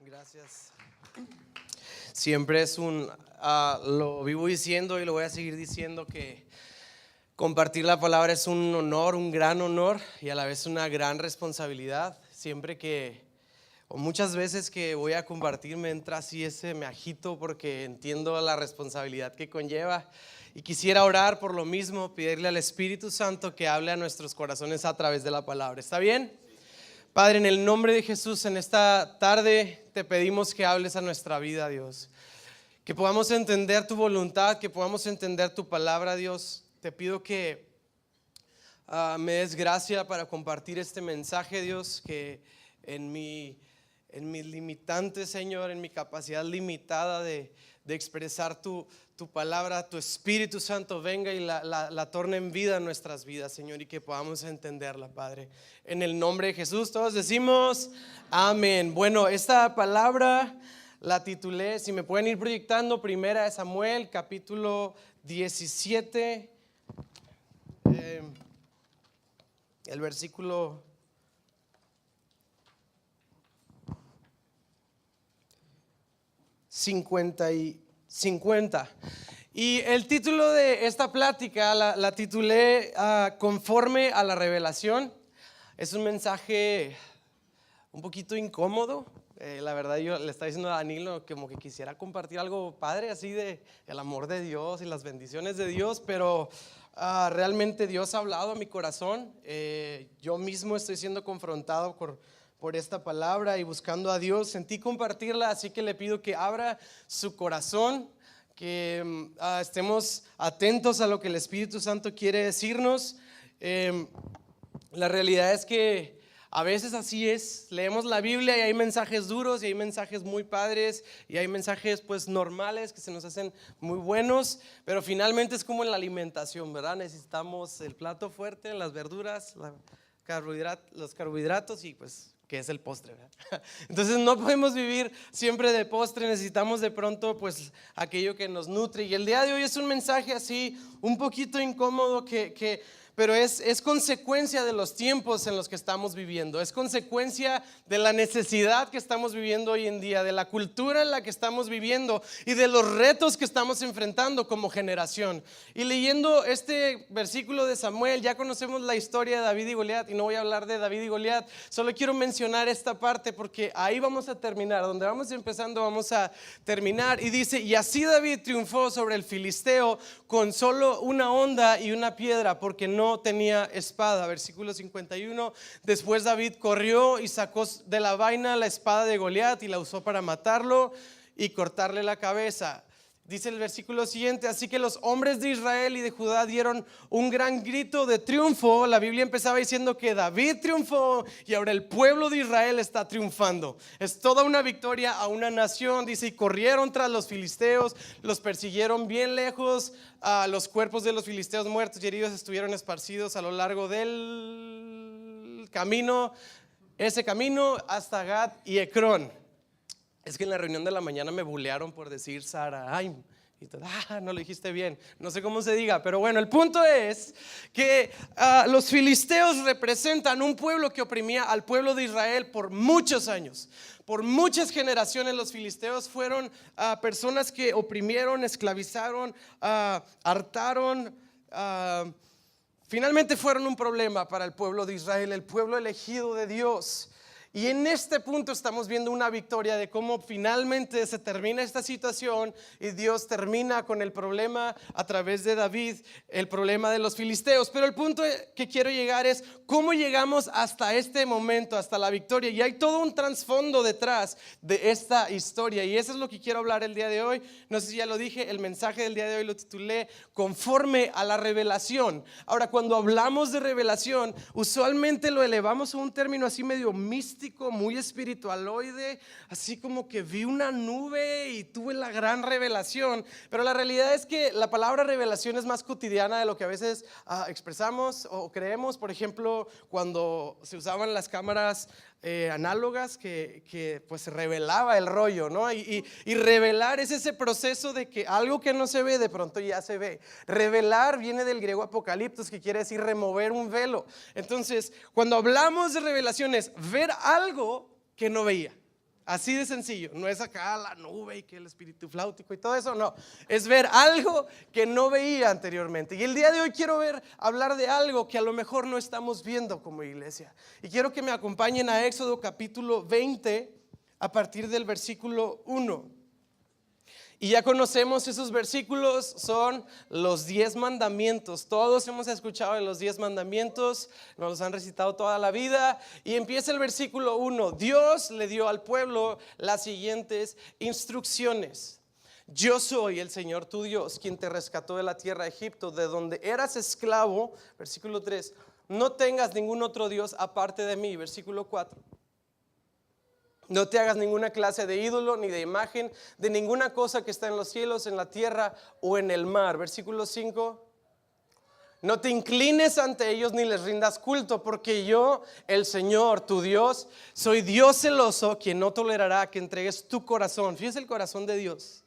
Gracias. Siempre es lo vivo diciendo y lo voy a seguir diciendo, que compartir la palabra es un honor, un gran honor y a la vez una gran responsabilidad. O muchas veces que voy a compartir me entra así me agito porque entiendo la responsabilidad que conlleva. Y quisiera orar por lo mismo, pedirle al Espíritu Santo que hable a nuestros corazones a través de la palabra. ¿Está bien? Padre, en el nombre de Jesús, en esta tarde te pedimos que hables a nuestra vida, Dios. Que podamos entender tu voluntad, que podamos entender tu palabra, Dios. Te pido que me des gracia para compartir este mensaje, Dios, que en mis limitantes, Señor, en mi capacidad limitada de expresar tu palabra, tu Espíritu Santo venga y la torne en vida en nuestras vidas, Señor, y que podamos entenderla, Padre. En el nombre de Jesús, todos decimos amén. Bueno, esta palabra la titulé, si me pueden ir proyectando, Primera de Samuel, capítulo 17, el versículo 50. Y el título de esta plática la titulé Conforme a la revelación. Es un mensaje un poquito incómodo. La verdad, yo le estaba diciendo a Danilo como que quisiera compartir algo padre, así de el amor de Dios y las bendiciones de Dios, pero realmente Dios ha hablado a mi corazón. Yo mismo estoy siendo confrontado por esta palabra y buscando a Dios. Sentí compartirla, así que le pido que abra su corazón, que estemos atentos a lo que el Espíritu Santo quiere decirnos. La realidad es que a veces así es, leemos la Biblia y hay mensajes duros y hay mensajes muy padres y hay mensajes pues normales que se nos hacen muy buenos, pero finalmente es como en la alimentación, ¿verdad? Necesitamos el plato fuerte, las verduras, los carbohidratos y pues que es el postre, ¿verdad? Entonces no podemos vivir siempre de postre, necesitamos de pronto pues aquello que nos nutre. Y el día de hoy es un mensaje así un poquito incómodo pero es consecuencia de los tiempos en los que estamos viviendo, es consecuencia de la necesidad que estamos viviendo hoy en día, de la cultura en la que estamos viviendo y de los retos que estamos enfrentando como generación. Y leyendo este versículo de Samuel, ya conocemos la historia de David y Goliat, y no voy a hablar de David y Goliat, solo quiero mencionar esta parte porque ahí vamos a terminar, donde vamos empezando vamos a terminar. Y dice: y así David triunfó sobre el filisteo con solo una honda y una piedra, porque no tenía espada. Versículo 51. Después David corrió y sacó de la vaina la espada de Goliat y la usó para matarlo y cortarle la cabeza. Dice el versículo siguiente: así que los hombres de Israel y de Judá dieron un gran grito de triunfo. La Biblia empezaba diciendo que David triunfó y ahora el pueblo de Israel está triunfando. Es toda una victoria a una nación. Dice: y corrieron tras los filisteos, los persiguieron bien lejos. Los cuerpos de los filisteos muertos y heridos estuvieron esparcidos a lo largo del camino, ese camino hasta Gat y Ecrón. Es que en la reunión de la mañana me bulearon por decir Saraim. Y todo, no lo dijiste bien, no sé cómo se diga, pero bueno, el punto es que los filisteos representan un pueblo que oprimía al pueblo de Israel por muchos años. Por muchas generaciones los filisteos fueron personas que oprimieron, esclavizaron, hartaron, finalmente fueron un problema para el pueblo de Israel, el pueblo elegido de Dios. Y en este punto estamos viendo una victoria de cómo finalmente se termina esta situación y Dios termina con el problema a través de David, el problema de los filisteos. Pero el punto que quiero llegar es cómo llegamos hasta este momento, hasta la victoria. Y hay todo un trasfondo detrás de esta historia y eso es lo que quiero hablar el día de hoy. No sé si ya lo dije, el mensaje del día de hoy lo titulé Conforme a la revelación. Ahora, cuando hablamos de revelación, usualmente lo elevamos a un término así medio místico, muy espiritualoide, así como que vi una nube y tuve la gran revelación. Pero la realidad es que la palabra revelación es más cotidiana de lo que a veces expresamos o creemos. Por ejemplo, cuando se usaban las cámaras análogas que pues se revelaba el rollo, ¿no? Y revelar es ese proceso de que algo que no se ve de pronto ya se ve. Revelar viene del griego apocaliptos, que quiere decir remover un velo. Entonces, cuando hablamos de revelación es ver algo que no veía. Así de sencillo, no es acá la nube y que el espíritu flautico y todo eso, no. Es ver algo que no veía anteriormente. Y el día de hoy quiero hablar de algo que a lo mejor no estamos viendo como iglesia. Y quiero que me acompañen a Éxodo capítulo 20 a partir del versículo 1. Y ya conocemos esos versículos, son los 10 mandamientos. Todos hemos escuchado de los 10 mandamientos, nos los han recitado toda la vida. Y empieza el versículo 1. Dios le dio al pueblo las siguientes instrucciones. Yo soy el Señor tu Dios, quien te rescató de la tierra de Egipto, de donde eras esclavo. Versículo 3. No tengas ningún otro Dios aparte de mí. Versículo 4. No te hagas ninguna clase de ídolo ni de imagen de ninguna cosa que está en los cielos, en la tierra o en el mar. Versículo 5. No te inclines ante ellos ni les rindas culto, porque yo, el Señor, tu Dios, soy Dios celoso, quien no tolerará que entregues tu corazón. Fíjese el corazón de Dios.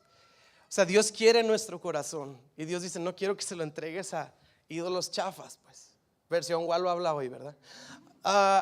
O sea, Dios quiere nuestro corazón. Y Dios dice, no quiero que se lo entregues a ídolos chafas, pues. Versión Wallo habla hoy, ¿verdad?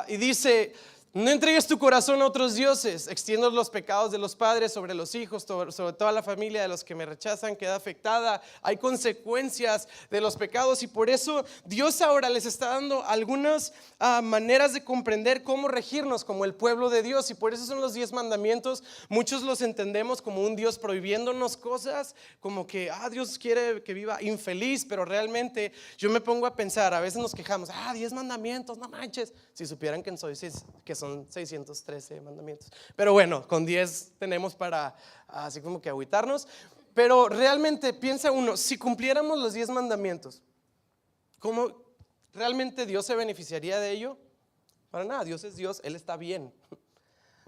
Y dice, no entregues tu corazón a otros dioses. Extiendo los pecados de los padres sobre los hijos, sobre toda la familia de los que me rechazan queda afectada. Hay consecuencias de los pecados y por eso Dios ahora les está dando algunas maneras de comprender cómo regirnos como el pueblo de Dios. Y por eso son los 10 mandamientos. Muchos los entendemos como un Dios prohibiéndonos cosas, como que Dios quiere que viva infeliz, pero realmente yo me pongo a pensar, a veces nos quejamos, 10 mandamientos, no manches. Si supieran que son 613 mandamientos. Pero bueno, con 10 tenemos para así como que agüitarnos. Pero realmente piensa uno, si cumpliéramos los 10 mandamientos, ¿cómo realmente Dios se beneficiaría de ello? Para nada, Dios es Dios, Él está bien.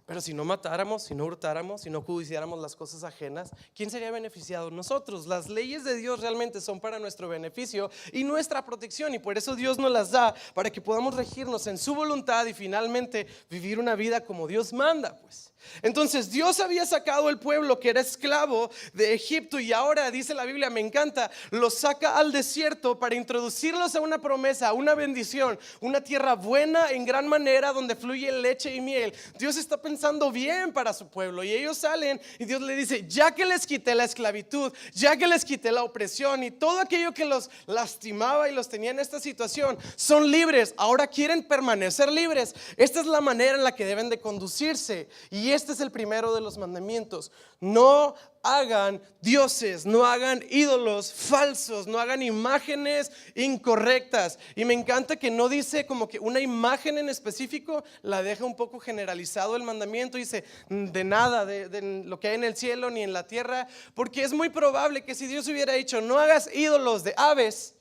Pero si no matáramos, si no hurtáramos, si no codiciáramos las cosas ajenas, ¿quién sería beneficiado? Nosotros. Las leyes de Dios realmente son para nuestro beneficio y nuestra protección, y por eso Dios nos las da para que podamos regirnos en su voluntad y finalmente vivir una vida como Dios manda, pues. Entonces Dios había sacado al pueblo que era esclavo de Egipto y ahora, dice la Biblia, me encanta, los saca al desierto para introducirlos a una promesa, a una bendición, una tierra buena en gran manera donde fluye leche y miel. Dios está pensando bien para su pueblo y ellos salen y Dios le dice, ya que les quité la esclavitud, ya que les quité la opresión y todo aquello que los lastimaba y los tenía en esta situación, son libres, ahora quieren permanecer libres. Esta es la manera en la que deben de conducirse. Y este es el primero de los mandamientos: no hagan dioses, no hagan ídolos falsos, no hagan imágenes incorrectas. Y me encanta que no dice como que una imagen en específico, la deja un poco generalizado el mandamiento. Dice de nada, de lo que hay en el cielo ni en la tierra, porque es muy probable que si Dios hubiera dicho no hagas ídolos de aves,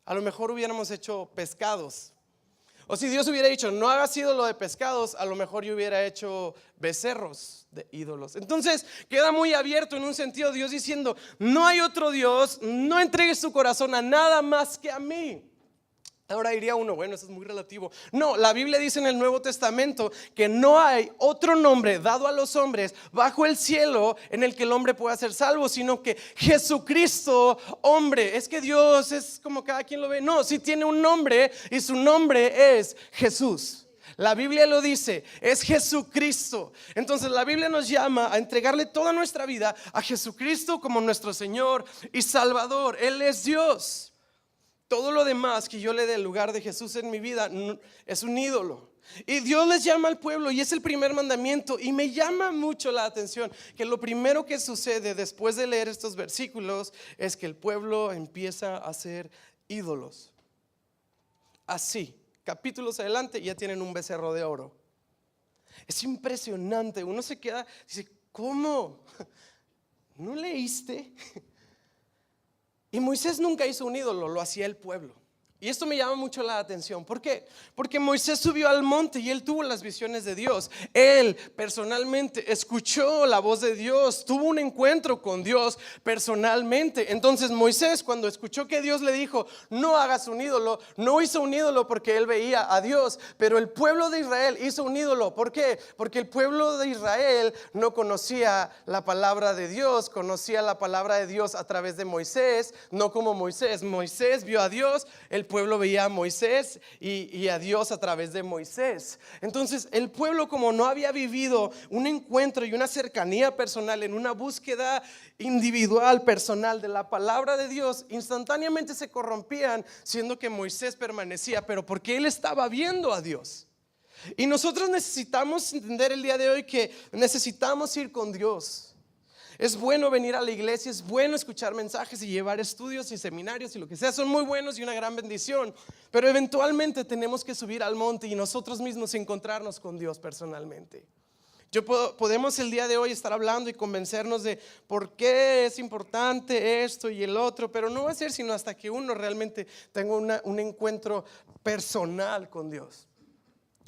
a lo mejor hubiéramos hecho pescados. O si Dios hubiera dicho no hagas ídolo de pescados, a lo mejor yo hubiera hecho becerros de ídolos. Entonces queda muy abierto en un sentido Dios diciendo no hay otro Dios, no entregues tu corazón a nada más que a mí. Ahora diría uno, bueno, eso es muy relativo. No, la Biblia dice en el Nuevo Testamento que no hay otro nombre dado a los hombres bajo el cielo en el que el hombre pueda ser salvo, sino que Jesucristo, hombre. Es que Dios es como cada quien lo ve. No, sí tiene un nombre y su nombre es Jesús. La Biblia lo dice, es Jesucristo. Entonces la Biblia nos llama a entregarle toda nuestra vida a Jesucristo como nuestro Señor y Salvador. Él es Dios. Todo lo demás que yo le dé el lugar de Jesús en mi vida es un ídolo. Y Dios les llama al pueblo y es el primer mandamiento. Y me llama mucho la atención que lo primero que sucede después de leer estos versículos es que el pueblo empieza a hacer ídolos. Así, capítulos adelante ya tienen un becerro de oro. Es impresionante, uno se queda, dice, ¿cómo? ¿No leíste? Y Moisés nunca hizo un ídolo, lo hacía el pueblo. Y esto me llama mucho la atención. ¿Por qué? Porque Moisés subió al monte y él tuvo las visiones de Dios. Él personalmente escuchó la voz de Dios, tuvo un encuentro con Dios personalmente. Entonces Moisés, cuando escuchó que Dios le dijo no hagas un ídolo, no hizo un ídolo porque él veía a Dios. Pero el pueblo de Israel hizo un ídolo. ¿Por qué? Porque el pueblo de Israel no conocía la palabra de Dios, conocía la palabra de Dios a través de Moisés, no como Moisés. Moisés vio a Dios, el pueblo veía a Moisés y a Dios a través de Moisés. Entonces el pueblo, como no había vivido un encuentro y una cercanía personal en una búsqueda individual, personal de la palabra de Dios, instantáneamente se corrompían, siendo que Moisés permanecía, pero porque él estaba viendo a Dios. Y nosotros necesitamos entender el día de hoy que necesitamos ir con Dios. Es bueno venir a la iglesia, es bueno escuchar mensajes y llevar estudios y seminarios y lo que sea, son muy buenos y una gran bendición. Pero eventualmente tenemos que subir al monte y nosotros mismos encontrarnos con Dios personalmente. Podemos el día de hoy estar hablando y convencernos de por qué es importante esto y el otro, pero no va a ser sino hasta que uno realmente tenga un encuentro personal con Dios.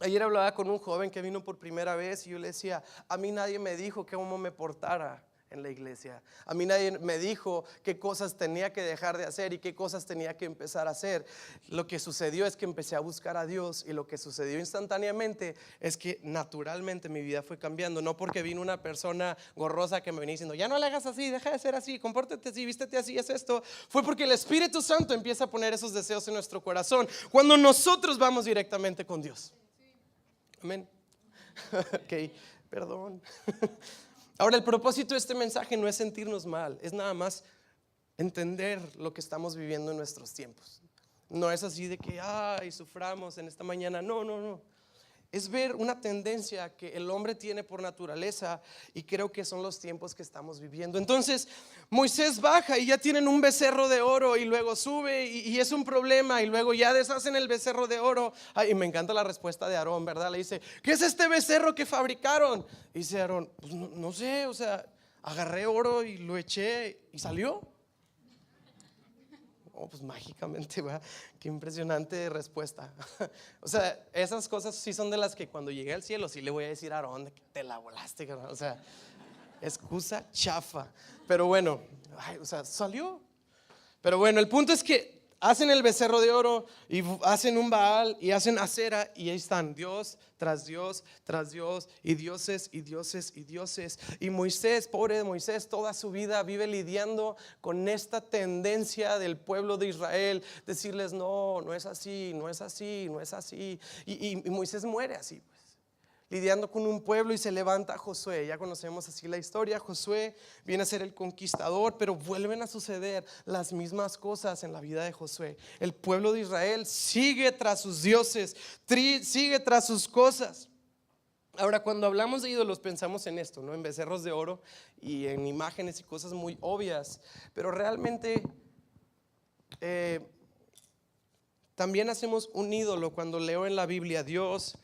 Ayer hablaba con un joven que vino por primera vez y yo le decía, a mí nadie me dijo cómo me portara en la iglesia. A mí nadie me dijo qué cosas tenía que dejar de hacer y qué cosas tenía que empezar a hacer. Lo que sucedió es que empecé a buscar a Dios y lo que sucedió instantáneamente es que naturalmente mi vida fue cambiando. No porque vino una persona gorrosa que me venía diciendo, ya no le hagas así, deja de ser así, compórtate así, vístete así, es esto. Fue porque el Espíritu Santo empieza a poner esos deseos en nuestro corazón cuando nosotros vamos directamente con Dios. Amén. Ok, perdón. Ahora, el propósito de este mensaje no es sentirnos mal, es nada más entender lo que estamos viviendo en nuestros tiempos. No es así de que, ay, suframos en esta mañana. No. Es ver una tendencia que el hombre tiene por naturaleza y creo que son los tiempos que estamos viviendo. Entonces Moisés baja y ya tienen un becerro de oro y luego sube y es un problema y luego ya deshacen el becerro de oro. Y me encanta la respuesta de Aarón, ¿verdad? Le dice, ¿qué es este becerro que fabricaron? Y dice Aarón, pues no sé, o sea, agarré oro y lo eché y salió. Oh, pues mágicamente, ¿verdad? Qué impresionante respuesta. O sea, esas cosas sí son de las que cuando llegue al cielo sí le voy a decir a Aarón que te la volaste, ¿verdad? O sea, excusa chafa. Pero bueno, o sea, salió. Pero bueno, el punto es que hacen el becerro de oro y hacen un Baal y hacen Acera y ahí están Dios tras Dios tras Dios y dioses y dioses y dioses. Y Moisés, pobre de Moisés, toda su vida vive lidiando con esta tendencia del pueblo de Israel, decirles no es así, no es así, no es así. Y Moisés muere así, pues, lidiando con un pueblo, y se levanta Josué. Ya conocemos así la historia. Josué viene a ser el conquistador, pero vuelven a suceder las mismas cosas en la vida de Josué. El pueblo de Israel sigue tras sus dioses, sigue tras sus cosas. Ahora, cuando hablamos de ídolos pensamos en esto, ¿no? En becerros de oro y en imágenes y cosas muy obvias, pero realmente también hacemos un ídolo. Cuando leo en la Biblia Dios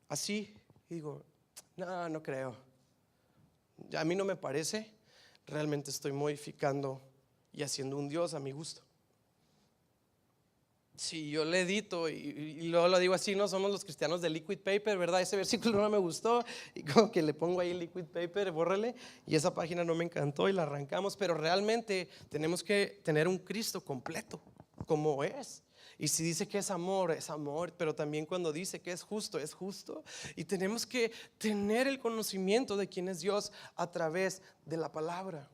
así, y digo, no creo. A mí no me parece. Realmente estoy modificando y haciendo un Dios a mi gusto. Si yo le edito y luego lo digo así, no somos los cristianos de liquid paper, ¿verdad? Ese versículo no me gustó y como que le pongo ahí liquid paper, bórrele, y esa página no me encantó y la arrancamos. Pero realmente tenemos que tener un Cristo completo, como es. Y si dice que es amor, pero también cuando dice que es justo. Y tenemos que tener el conocimiento de quién es Dios a través de la palabra.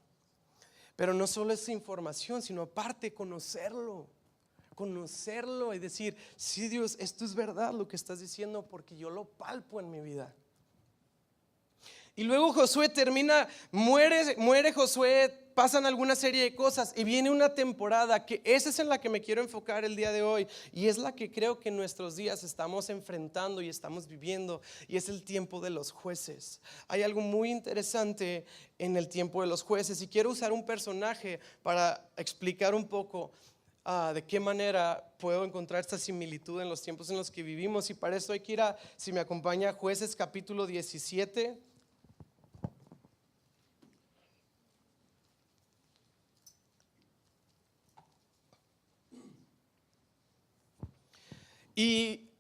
Pero no solo es información, sino aparte conocerlo y decir, sí, Dios, esto es verdad lo que estás diciendo, porque yo lo palpo en mi vida. Y luego Josué termina, muere Josué, pasan alguna serie de cosas y viene una temporada que esa es en la que me quiero enfocar el día de hoy, y es la que creo que en nuestros días estamos enfrentando y estamos viviendo, y es el tiempo de los jueces. Hay algo muy interesante en el tiempo de los jueces, y quiero usar un personaje para explicar un poco de qué manera puedo encontrar esta similitud en los tiempos en los que vivimos. Y para esto hay que ir si me acompaña, Jueces capítulo 17. Y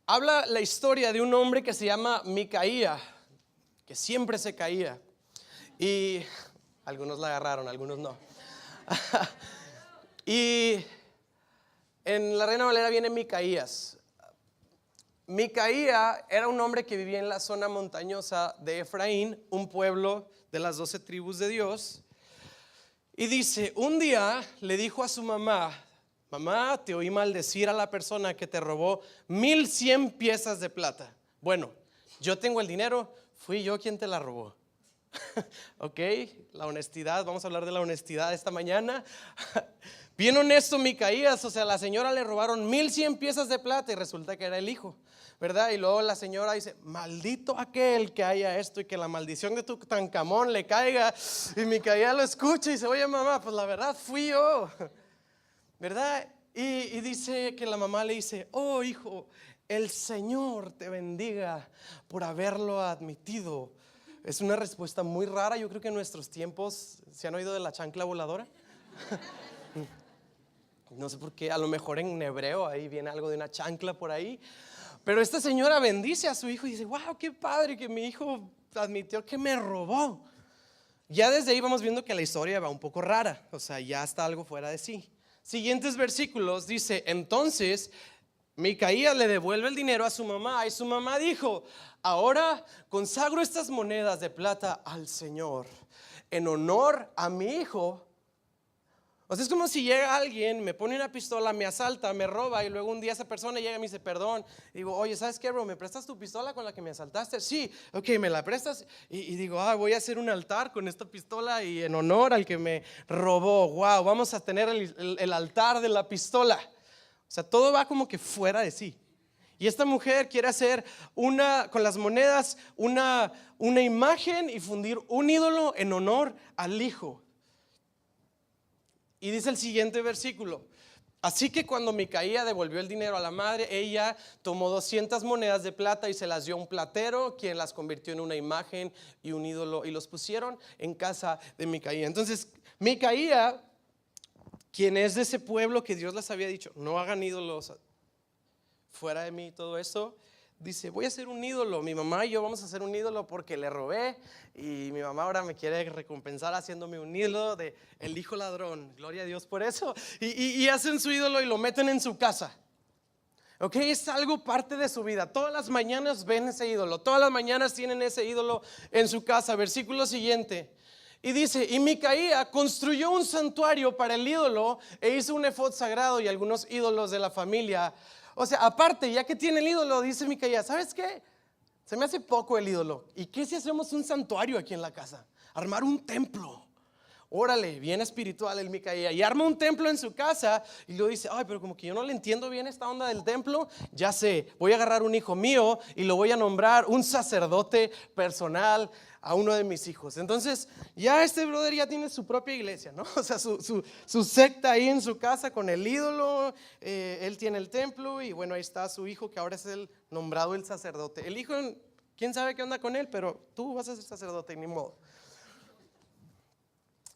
habla la historia de un hombre que se llama Micaía, que siempre se caía. Y algunos la agarraron, algunos no. Y en la Reina Valera viene Micaías. Micaía era un hombre que vivía en la zona montañosa de Efraín, un pueblo de las 12 tribus de Dios. Y dice, un día le dijo a su mamá, mamá, te oí maldecir a la persona que te robó 1,100 piezas de plata. Bueno, yo tengo el dinero, fui yo quien te la robó. Ok, la honestidad, vamos a hablar de la honestidad esta mañana. Bien honesto Micaías, o sea, a la señora le robaron 1,100 piezas de plata y resulta que era el hijo, ¿verdad? Y luego la señora dice, maldito aquel que haya esto y que la maldición de Tutankamón le caiga. Y Micaías lo escucha y dice, oye mamá, pues la verdad fui yo, ¿verdad? Y dice que la mamá le dice, oh hijo, el Señor te bendiga por haberlo admitido. Es una respuesta muy rara. Yo creo que en nuestros tiempos, ¿se han oído de la chancla voladora? No sé por qué, a lo mejor en hebreo ahí viene algo de una chancla por ahí. Pero esta señora bendice a su hijo y dice, wow, qué padre que mi hijo admitió que me robó. Ya desde ahí vamos viendo que la historia va un poco rara, o sea, ya está algo fuera de sí. Siguientes versículos dice, entonces Micaías le devuelve el dinero a su mamá y su mamá dijo, ahora consagro estas monedas de plata al Señor en honor a mi hijo. O sea, es como si llega alguien, me pone una pistola, me asalta, me roba y luego un día esa persona llega y me dice perdón. Y digo, oye, ¿sabes qué, bro? ¿Me prestas tu pistola con la que me asaltaste? Sí, ok, me la prestas. Y digo, voy a hacer un altar con esta pistola y en honor al que me robó. Wow, vamos a tener el altar de la pistola. O sea, todo va como que fuera de sí. Y esta mujer quiere hacer con las monedas una imagen y fundir un ídolo en honor al hijo. Y dice el siguiente versículo, así que cuando Micaía devolvió el dinero a la madre, ella tomó 200 monedas de plata y se las dio a un platero, quien las convirtió en una imagen y un ídolo y los pusieron en casa de Micaía. Entonces Micaía, quien es de ese pueblo que Dios les había dicho, no hagan ídolos fuera de mí, todo eso, dice, voy a hacer un ídolo. Mi mamá y yo vamos a hacer un ídolo porque le robé y mi mamá ahora me quiere recompensar haciéndome un ídolo de el hijo ladrón. Gloria a Dios por eso. Y hacen su ídolo y lo meten en su casa. Ok, es algo parte de su vida. Todas las mañanas ven ese ídolo, todas las mañanas tienen ese ídolo en su casa. Versículo siguiente. Y dice, y Micaía construyó un santuario para el ídolo e hizo un efod sagrado y algunos ídolos de la familia. O sea, aparte, ya que tiene el ídolo, dice Micaía, ¿sabes qué? Se me hace poco el ídolo. ¿Y qué si hacemos un santuario aquí en la casa? Armar un templo. Órale, bien espiritual el Micaía. Y arma un templo en su casa y luego dice, ay, pero como que yo no le entiendo bien esta onda del templo. Ya sé, voy a agarrar un hijo mío y lo voy a nombrar un sacerdote personal a uno de mis hijos. Entonces ya este brother ya tiene su propia iglesia, ¿no? O sea, su secta ahí en su casa con el ídolo. Él tiene el templo y bueno, ahí está su hijo que ahora es el nombrado el sacerdote. El hijo, quién sabe qué onda con él, pero tú vas a ser sacerdote, ni modo.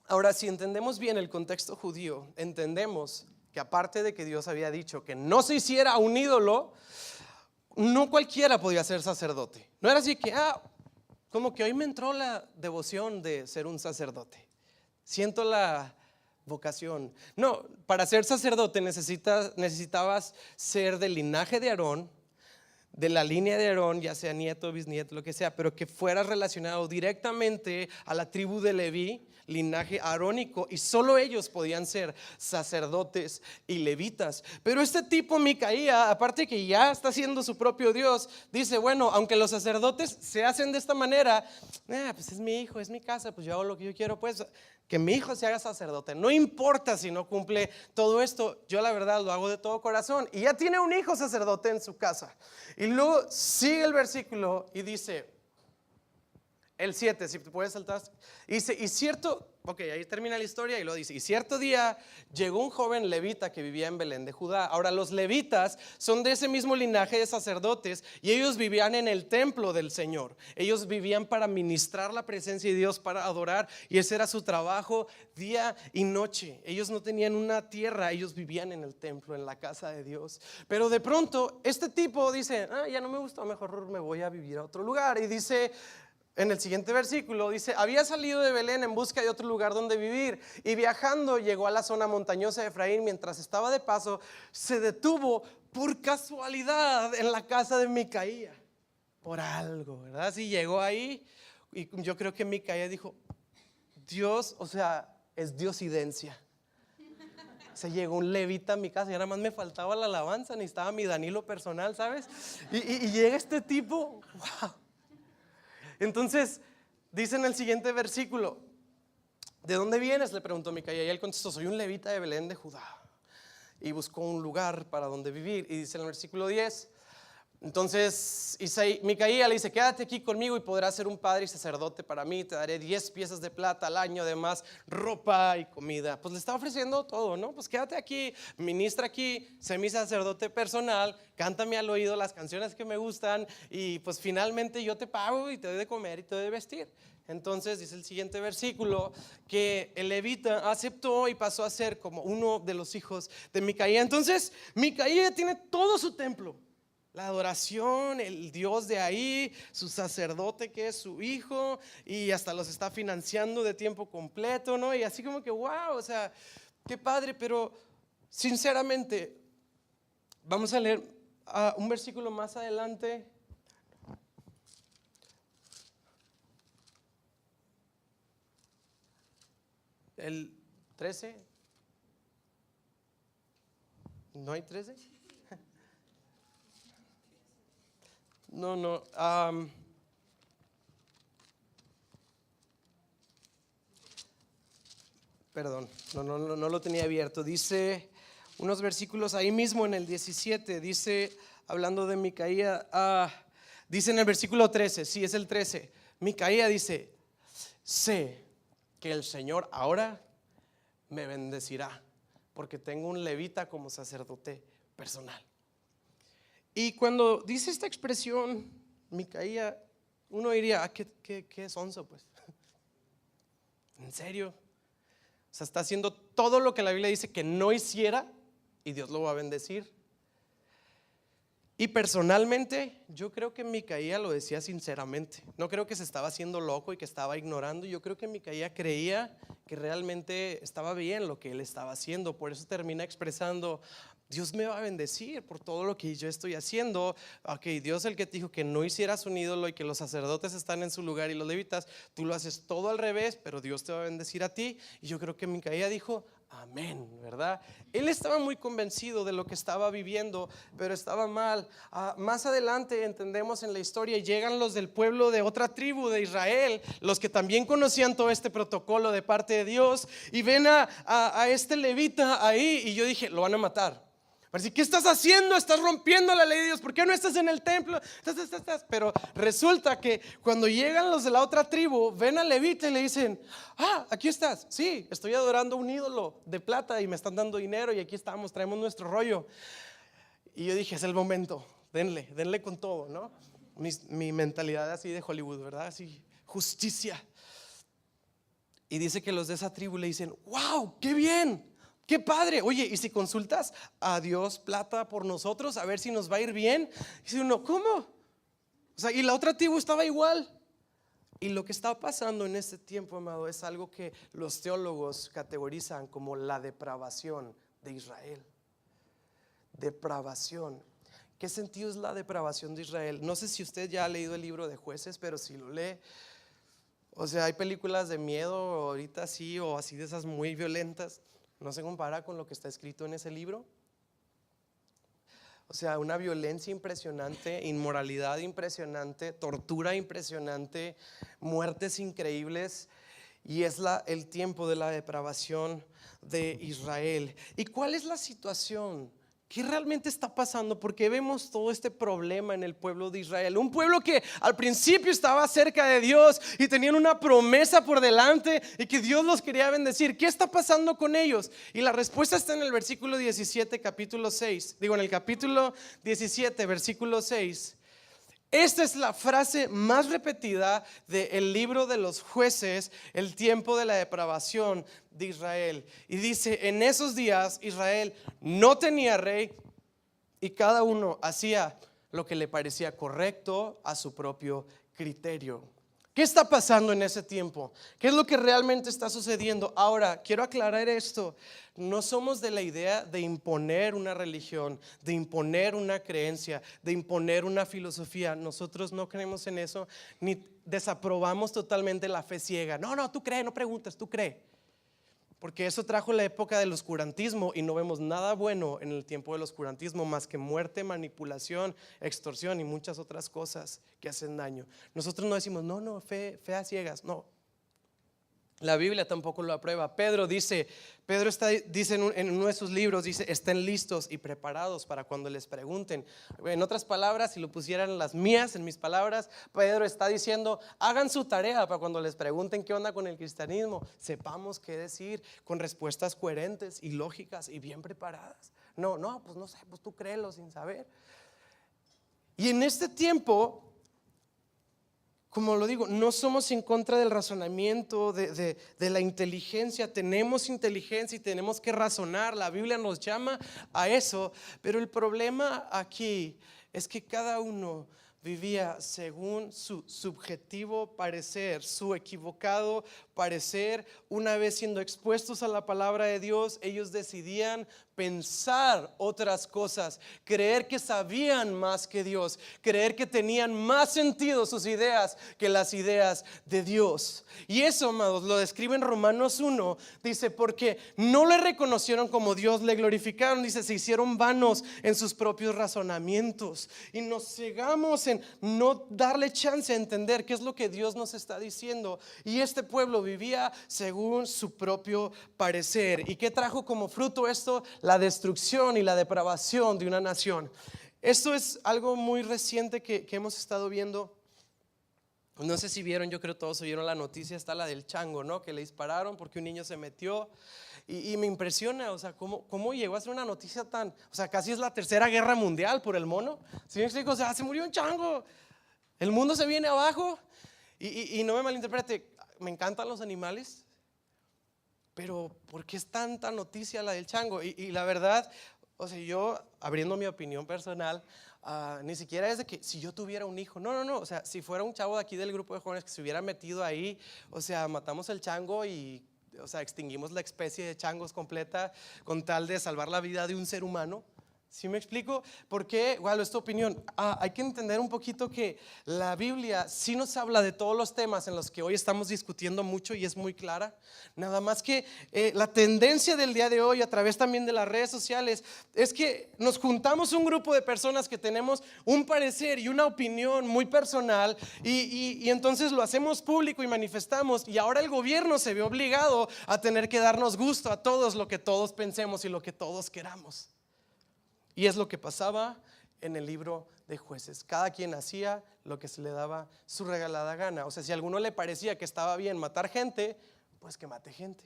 Ahora, si entendemos bien el contexto judío, entendemos que aparte de que Dios había dicho que no se hiciera un ídolo, no cualquiera podía ser sacerdote. No era así que, como que hoy me entró la devoción de ser un sacerdote. Siento la vocación. No, para ser sacerdote necesitabas ser del linaje de Aarón, de la línea de Aarón, ya sea nieto, bisnieto, lo que sea, pero que fueras relacionado directamente a la tribu de Leví, linaje arónico, y solo ellos podían ser sacerdotes y levitas. Pero este tipo Micaía, aparte que ya está siendo su propio Dios, dice, bueno, aunque los sacerdotes se hacen de esta manera, pues es mi hijo, es mi casa, pues yo hago lo que yo quiero, pues que mi hijo se haga sacerdote, no importa si no cumple todo esto, yo la verdad lo hago de todo corazón. Y ya tiene un hijo sacerdote en su casa. Y luego sigue el versículo y dice, el 7, si te puedes saltar. Dice, y cierto, ok, ahí termina la historia y lo dice, y cierto día llegó un joven levita que vivía en Belén de Judá. Ahora los levitas son de ese mismo linaje de sacerdotes y ellos vivían en el templo del Señor. Ellos vivían para ministrar la presencia de Dios, para adorar, y ese era su trabajo día y noche. Ellos no tenían una tierra, ellos vivían en el templo, en la casa de Dios. Pero de pronto este tipo dice, ya no me gustó, mejor me voy a vivir a otro lugar. Y dice, en el siguiente versículo dice, había salido de Belén en busca de otro lugar donde vivir y viajando llegó a la zona montañosa de Efraín. Mientras estaba de paso se detuvo por casualidad en la casa de Micaía, por algo, ¿verdad? Así llegó ahí y yo creo que Micaía dijo, Dios, o sea, es diosidencia. Se llegó un levita a mi casa y nada más me faltaba la alabanza, necesitaba mi Danilo personal, ¿sabes? Y llega este tipo, wow. Entonces, dice en el siguiente versículo, ¿de dónde vienes?, le preguntó Micaía, y él contestó, soy un levita de Belén de Judá. Y buscó un lugar para donde vivir. Y dice en el versículo 10, entonces Micaía le dice, quédate aquí conmigo y podrás ser un padre y sacerdote para mí, te daré 10 piezas de plata al año, además ropa y comida. Pues le está ofreciendo todo, ¿no? Pues quédate aquí, ministra aquí, sé mi sacerdote personal, cántame al oído las canciones que me gustan y pues finalmente yo te pago y te doy de comer y te doy de vestir. Entonces dice el siguiente versículo que el levita aceptó y pasó a ser como uno de los hijos de Micaía. Entonces Micaía tiene todo su templo, la adoración, el Dios de ahí, su sacerdote que es su hijo, y hasta los está financiando de tiempo completo, ¿no? Y así como que wow, o sea, qué padre. Pero sinceramente vamos a leer un versículo más adelante. El 13. ¿No hay 13? No. Perdón, no lo tenía abierto. Dice unos versículos ahí mismo en el 17. Dice, hablando de Micaía, dice en el versículo 13, sí, es el 13. Micaía dice, sé que el Señor ahora me bendecirá, porque tengo un levita como sacerdote personal. Y cuando dice esta expresión, Micaía, uno diría, ¿qué sonso pues? ¿En serio? O sea, está haciendo todo lo que la Biblia dice que no hiciera y Dios lo va a bendecir. Y personalmente yo creo que Micaía lo decía sinceramente. No creo que se estaba haciendo loco y que estaba ignorando. Yo creo que Micaía creía que realmente estaba bien lo que él estaba haciendo. Por eso termina expresando, Dios me va a bendecir por todo lo que yo estoy haciendo. Ok, Dios el que te dijo que no hicieras un ídolo y que los sacerdotes están en su lugar y los levitas, tú lo haces todo al revés, pero Dios te va a bendecir a ti. Y yo creo que Micaía dijo, amén, ¿verdad? Él estaba muy convencido de lo que estaba viviendo, pero estaba mal. Más adelante entendemos en la historia, llegan los del pueblo de otra tribu de Israel, los que también conocían todo este protocolo de parte de Dios, y ven a este levita ahí, y yo dije, lo van a matar. Así, ¿qué estás haciendo? Estás rompiendo la ley de Dios. ¿Por qué no estás en el templo? Pero resulta que cuando llegan los de la otra tribu, ven al levita y le dicen, aquí estás. Sí, estoy adorando un ídolo de plata y me están dando dinero y aquí estamos, traemos nuestro rollo. Y yo dije, es el momento, denle con todo, ¿no? Mi mentalidad así de Hollywood, ¿verdad? Así, justicia. Y dice que los de esa tribu le dicen, wow, qué bien, qué padre. Oye, ¿y si consultas a Dios plata por nosotros a ver si nos va a ir bien? Y dice uno, ¿cómo? O sea, y la otra tribu estaba igual. Y lo que está pasando en este tiempo, amado, es algo que los teólogos categorizan como la depravación de Israel. Depravación. ¿Qué sentido es la depravación de Israel? No sé si usted ya ha leído el libro de Jueces, pero si lo lee, o sea, hay películas de miedo ahorita sí, o así de esas muy violentas. No se compara con lo que está escrito en ese libro. O sea, una violencia impresionante, inmoralidad impresionante, tortura impresionante, muertes increíbles. Y es el tiempo de la depravación de Israel. ¿Y cuál es la situación? ¿Qué realmente está pasando? Porque vemos todo este problema en el pueblo de Israel. Un pueblo que al principio estaba cerca de Dios y tenían una promesa por delante y que Dios los quería bendecir. ¿Qué está pasando con ellos? Y la respuesta está en el versículo 17, capítulo 6. Digo, en el capítulo 17, versículo 6. Esta es la frase más repetida del libro de los Jueces, el tiempo de la depravación de Israel. Y dice, en esos días Israel no tenía rey y cada uno hacía lo que le parecía correcto a su propio criterio. ¿Qué está pasando en ese tiempo? ¿Qué es lo que realmente está sucediendo? Ahora, quiero aclarar esto. No somos de la idea de imponer una religión, de imponer una creencia, de imponer una filosofía. Nosotros no creemos en eso, ni desaprobamos totalmente la fe ciega. No, tú crees, no preguntes, tú crees. porque eso trajo la época del oscurantismo y no vemos nada bueno en el tiempo del oscurantismo más que muerte, manipulación, extorsión y muchas otras cosas que hacen daño. Nosotros no decimos, no, fe a ciegas, no. La Biblia tampoco lo aprueba. Pedro dice en uno de sus libros, dice, estén listos y preparados para cuando les pregunten. En otras palabras, si lo pusieran las mías, en mis palabras, Pedro está diciendo, hagan su tarea para cuando les pregunten qué onda con el cristianismo, sepamos qué decir con respuestas coherentes y lógicas y bien preparadas. Pues no sé, pues tú créelo sin saber. Y en este tiempo, como lo digo, no somos en contra del razonamiento, de la inteligencia. Tenemos inteligencia y tenemos que razonar. La Biblia nos llama a eso. Pero el problema aquí es que cada uno vivía según su subjetivo parecer, su equivocado parecer. Una vez siendo expuestos a la palabra de Dios, ellos decidían pensar otras cosas, creer que sabían más que Dios, creer que tenían más sentido sus ideas que las ideas de Dios. Y eso, amados, lo describe en Romanos 1, dice, porque no le reconocieron como Dios, le glorificaron, dice, se hicieron vanos en sus propios razonamientos. Y nos cegamos en no darle chance a entender qué es lo que Dios nos está diciendo. Y este pueblo vivía según su propio parecer. ¿Y qué trajo como fruto esto? La destrucción y la depravación de una nación. Esto es algo muy reciente que hemos estado viendo. No sé si vieron, yo creo todos oyeron la noticia, está la del chango, ¿no? Que le dispararon porque un niño se metió. Y me impresiona, o sea, cómo llegó a ser una noticia tan, o sea, casi es la tercera guerra mundial por el mono. ¿Sí me explico? O sea, se murió un chango, el mundo se viene abajo. Y no me malinterprete, me encantan los animales, pero ¿por qué es tanta noticia la del chango? Y la verdad, o sea, yo abriendo mi opinión personal, ni siquiera es de que si yo tuviera un hijo, no, o sea, si fuera un chavo de aquí del grupo de jóvenes que se hubiera metido ahí, o sea, matamos el chango y, o sea, extinguimos la especie de changos completa con tal de salvar la vida de un ser humano. ¿Sí me explico? ¿Por qué? Bueno, es tu opinión. Hay que entender un poquito que la Biblia sí nos habla de todos los temas en los que hoy estamos discutiendo mucho y es muy clara. Nada más que la tendencia del día de hoy a través también de las redes sociales es que nos juntamos un grupo de personas que tenemos un parecer y una opinión muy personal y entonces lo hacemos público y manifestamos, y ahora el gobierno se ve obligado a tener que darnos gusto a todos lo que todos pensemos y lo que todos queramos. Y es lo que pasaba en el libro de Jueces. Cada quien hacía lo que se le daba su regalada gana. O sea, si a alguno le parecía que estaba bien matar gente, pues que mate gente.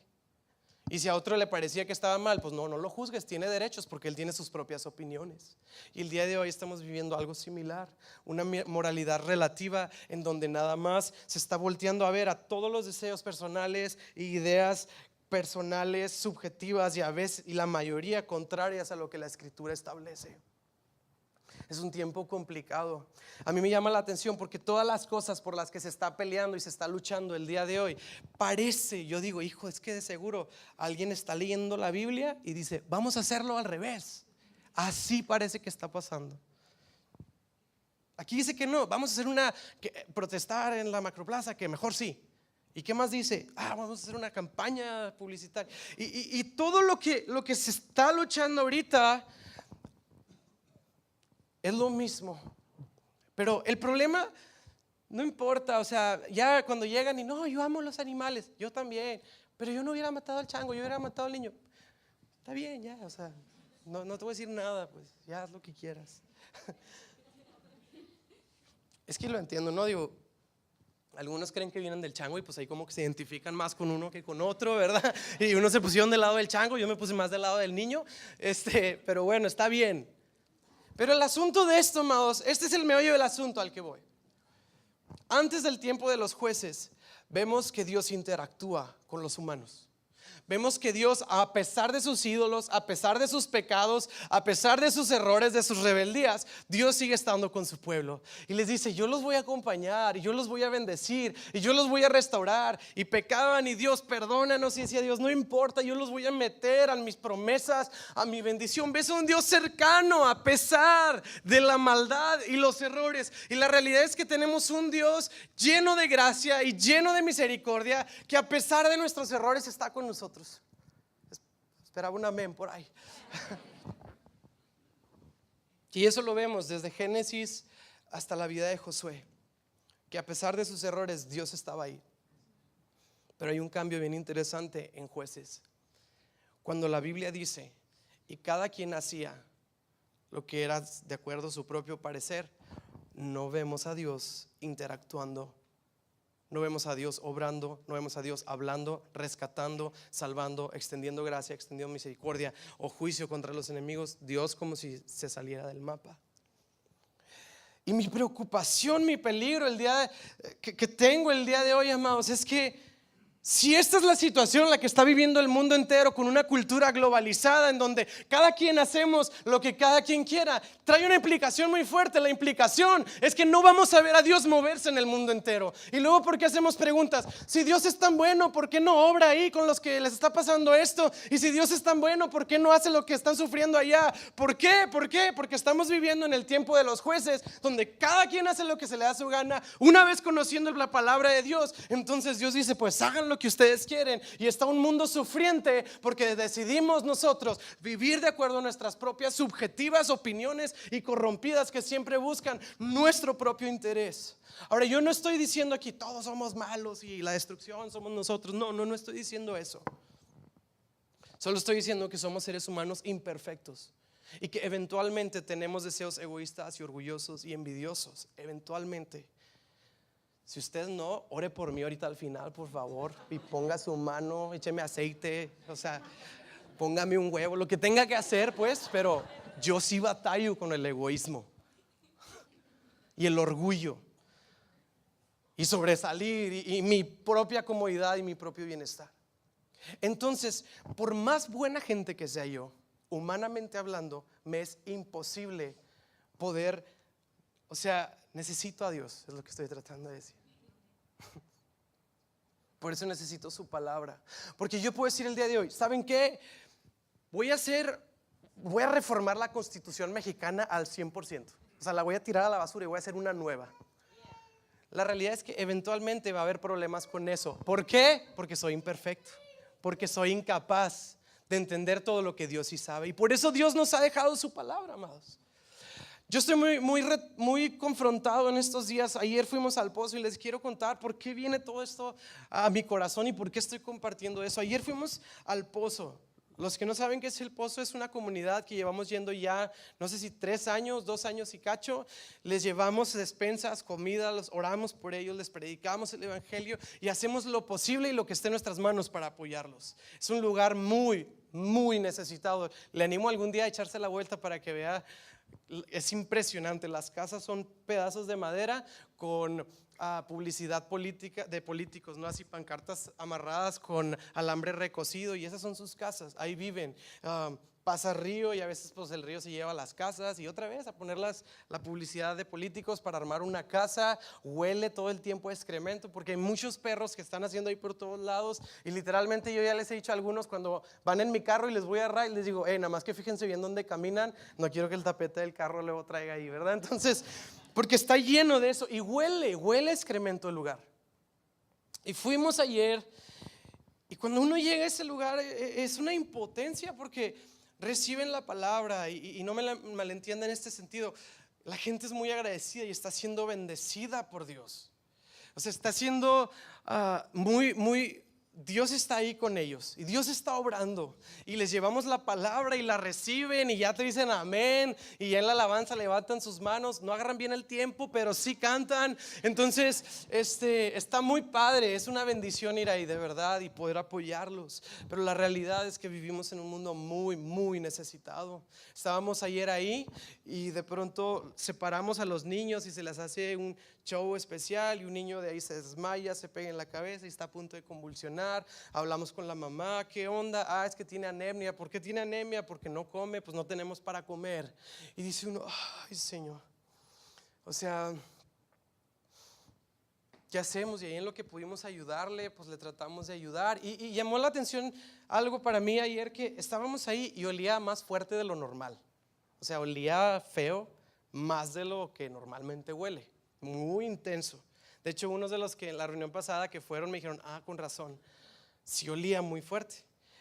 Y si a otro le parecía que estaba mal, pues no lo juzgues, tiene derechos porque él tiene sus propias opiniones. Y el día de hoy estamos viviendo algo similar, una moralidad relativa en donde nada más se está volteando a ver a todos los deseos personales e ideas personales, subjetivas y a veces y la mayoría contrarias a lo que la Escritura establece. Es un tiempo complicado. A mí me llama la atención porque todas las cosas por las que se está peleando y se está luchando el día de hoy, parece, yo digo, hijo, es que de seguro alguien está leyendo la Biblia y dice, vamos a hacerlo al revés. Así parece que está pasando. Aquí dice que no, vamos a hacer protestar en la macroplaza, que mejor sí. ¿Y qué más dice? Vamos a hacer una campaña publicitaria. Y todo lo que se está luchando ahorita es lo mismo. Pero el problema no importa, o sea, ya cuando llegan y no, yo amo los animales, yo también, pero yo no hubiera matado al chango, yo hubiera matado al niño. Está bien, ya, o sea, no te voy a decir nada, pues ya haz lo que quieras. Es que lo entiendo, ¿no? Digo, algunos creen que vienen del chango y pues ahí como que se identifican más con uno que con otro, ¿verdad? Y uno se pusieron del lado del chango, yo me puse más del lado del niño, pero bueno, está bien. Pero el asunto de esto, amados, este es el meollo del asunto al que voy. Antes del tiempo de los jueces, vemos que Dios interactúa con los humanos. Vemos que Dios, a pesar de sus ídolos, a pesar de sus pecados, a pesar de sus errores, de sus rebeldías, Dios sigue estando con su pueblo y les dice, yo los voy a acompañar y yo los voy a bendecir y yo los voy a restaurar. Y pecaban y Dios, perdónanos, y decía Dios, no importa, yo los voy a meter a mis promesas, a mi bendición. Ves a un Dios cercano a pesar de la maldad y los errores. Y la realidad es que tenemos un Dios lleno de gracia y lleno de misericordia, que a pesar de nuestros errores está con nosotros. Esperaba un amén por ahí. Y eso lo vemos desde Génesis hasta la vida de Josué, que a pesar de sus errores, Dios estaba ahí. Pero hay un cambio bien interesante en Jueces. Cuando la Biblia dice, y cada quien hacía lo que era de acuerdo a su propio parecer, no vemos a Dios interactuando, no vemos a Dios obrando, no vemos a Dios hablando, rescatando, salvando, extendiendo gracia, extendiendo misericordia o juicio contra los enemigos. Dios como si se saliera del mapa. Y mi preocupación, mi peligro que tengo el día de hoy, amados, es que si esta es la situación en la que está viviendo el mundo entero, con una cultura globalizada en donde cada quien hacemos lo que cada quien quiera, trae una implicación muy fuerte. La implicación es que no vamos a ver a Dios moverse en el mundo entero. Y luego, ¿por qué hacemos preguntas? Si Dios es tan bueno, ¿por qué no obra ahí con los que les está pasando esto? Y si Dios es tan bueno, ¿por qué no hace lo que están sufriendo allá? ¿Por qué? ¿Por qué? Porque estamos viviendo en el tiempo de los jueces, donde cada quien hace lo que se le da su gana. Una vez conociendo la palabra de Dios, entonces Dios dice, pues hagan lo que ustedes quieren. Y está un mundo sufriente porque decidimos nosotros vivir de acuerdo a nuestras propias subjetivas opiniones y corrompidas que siempre buscan nuestro propio interés. Ahora, yo no estoy diciendo aquí todos somos malos y la destrucción somos nosotros. No estoy diciendo eso. Solo estoy diciendo que somos seres humanos imperfectos y que eventualmente tenemos deseos egoístas y orgullosos y envidiosos. Eventualmente. Si usted no, ore por mí ahorita al final, por favor, y ponga su mano, écheme aceite, o sea, póngame un huevo, lo que tenga que hacer, pues. Pero yo sí batallo con el egoísmo y el orgullo y sobresalir y mi propia comodidad y mi propio bienestar. Entonces, por más buena gente que sea yo, humanamente hablando, me es imposible poder, necesito a Dios, es lo que estoy tratando de decir. Por eso necesito su palabra. Porque yo puedo decir el día de hoy, ¿saben qué? Voy a reformar la Constitución mexicana al 100%. O sea, la voy a tirar a la basura y voy a hacer una nueva. La realidad es que eventualmente va a haber problemas con eso. ¿Por qué? Porque soy imperfecto. Porque soy incapaz de entender todo lo que Dios sí sabe. Y por eso Dios nos ha dejado su palabra, amados. Yo estoy muy confrontado en estos días. Ayer fuimos al Pozo y les quiero contar por qué viene todo esto a mi corazón y por qué estoy compartiendo eso. Ayer fuimos al Pozo. Los que no saben qué es el Pozo, es una comunidad que llevamos yendo ya, no sé si 3 años, 2 años y cacho. Les llevamos despensas, comida, los oramos por ellos, les predicamos el evangelio y hacemos lo posible y lo que esté en nuestras manos para apoyarlos. Es un lugar muy necesitado. Le animo algún día a echarse la vuelta para que vea. Es impresionante. Las casas son pedazos de madera con publicidad política de políticos, ¿no? Así pancartas amarradas con alambre recocido, y esas son sus casas. Ahí viven. Pasa río y a veces pues el río se lleva a las casas y otra vez a poner la publicidad de políticos para armar una casa. Huele todo el tiempo a excremento porque hay muchos perros que están haciendo ahí por todos lados, y literalmente yo ya les he dicho a algunos cuando van en mi carro y les voy a agarrar y les digo, nada más que fíjense bien dónde caminan, no quiero que el tapete del carro luego traiga ahí, ¿verdad? Entonces, porque está lleno de eso y huele a excremento el lugar. Y fuimos ayer, y cuando uno llega a ese lugar es una impotencia porque reciben la palabra y no me malentiendan en este sentido. La gente es muy agradecida y está siendo bendecida por Dios. O sea, está siendo Dios está ahí con ellos y Dios está obrando, y les llevamos la palabra y la reciben y ya te dicen amén, y ya en la alabanza levantan sus manos. No agarran bien el tiempo, pero sí cantan. Entonces está muy padre. Es una bendición ir ahí de verdad y poder apoyarlos. Pero la realidad es que vivimos en un mundo muy necesitado. Estábamos ayer ahí y de pronto separamos a los niños y se les hace un show especial, y un niño de ahí se desmaya, se pega en la cabeza y está a punto de convulsionar. Hablamos con la mamá, ¿qué onda? Es que tiene anemia. ¿Por qué tiene anemia? Porque no come. Pues no tenemos para comer. Y dice uno, ay Señor, o sea, ¿qué hacemos? Y ahí en lo que pudimos ayudarle, pues le tratamos de ayudar. Y llamó la atención algo para mí ayer, que estábamos ahí y olía más fuerte de lo normal. O sea, olía feo, más de lo que normalmente huele. Muy intenso. De hecho, unos de los que en la reunión pasada que fueron me dijeron, con razón, sí olía muy fuerte.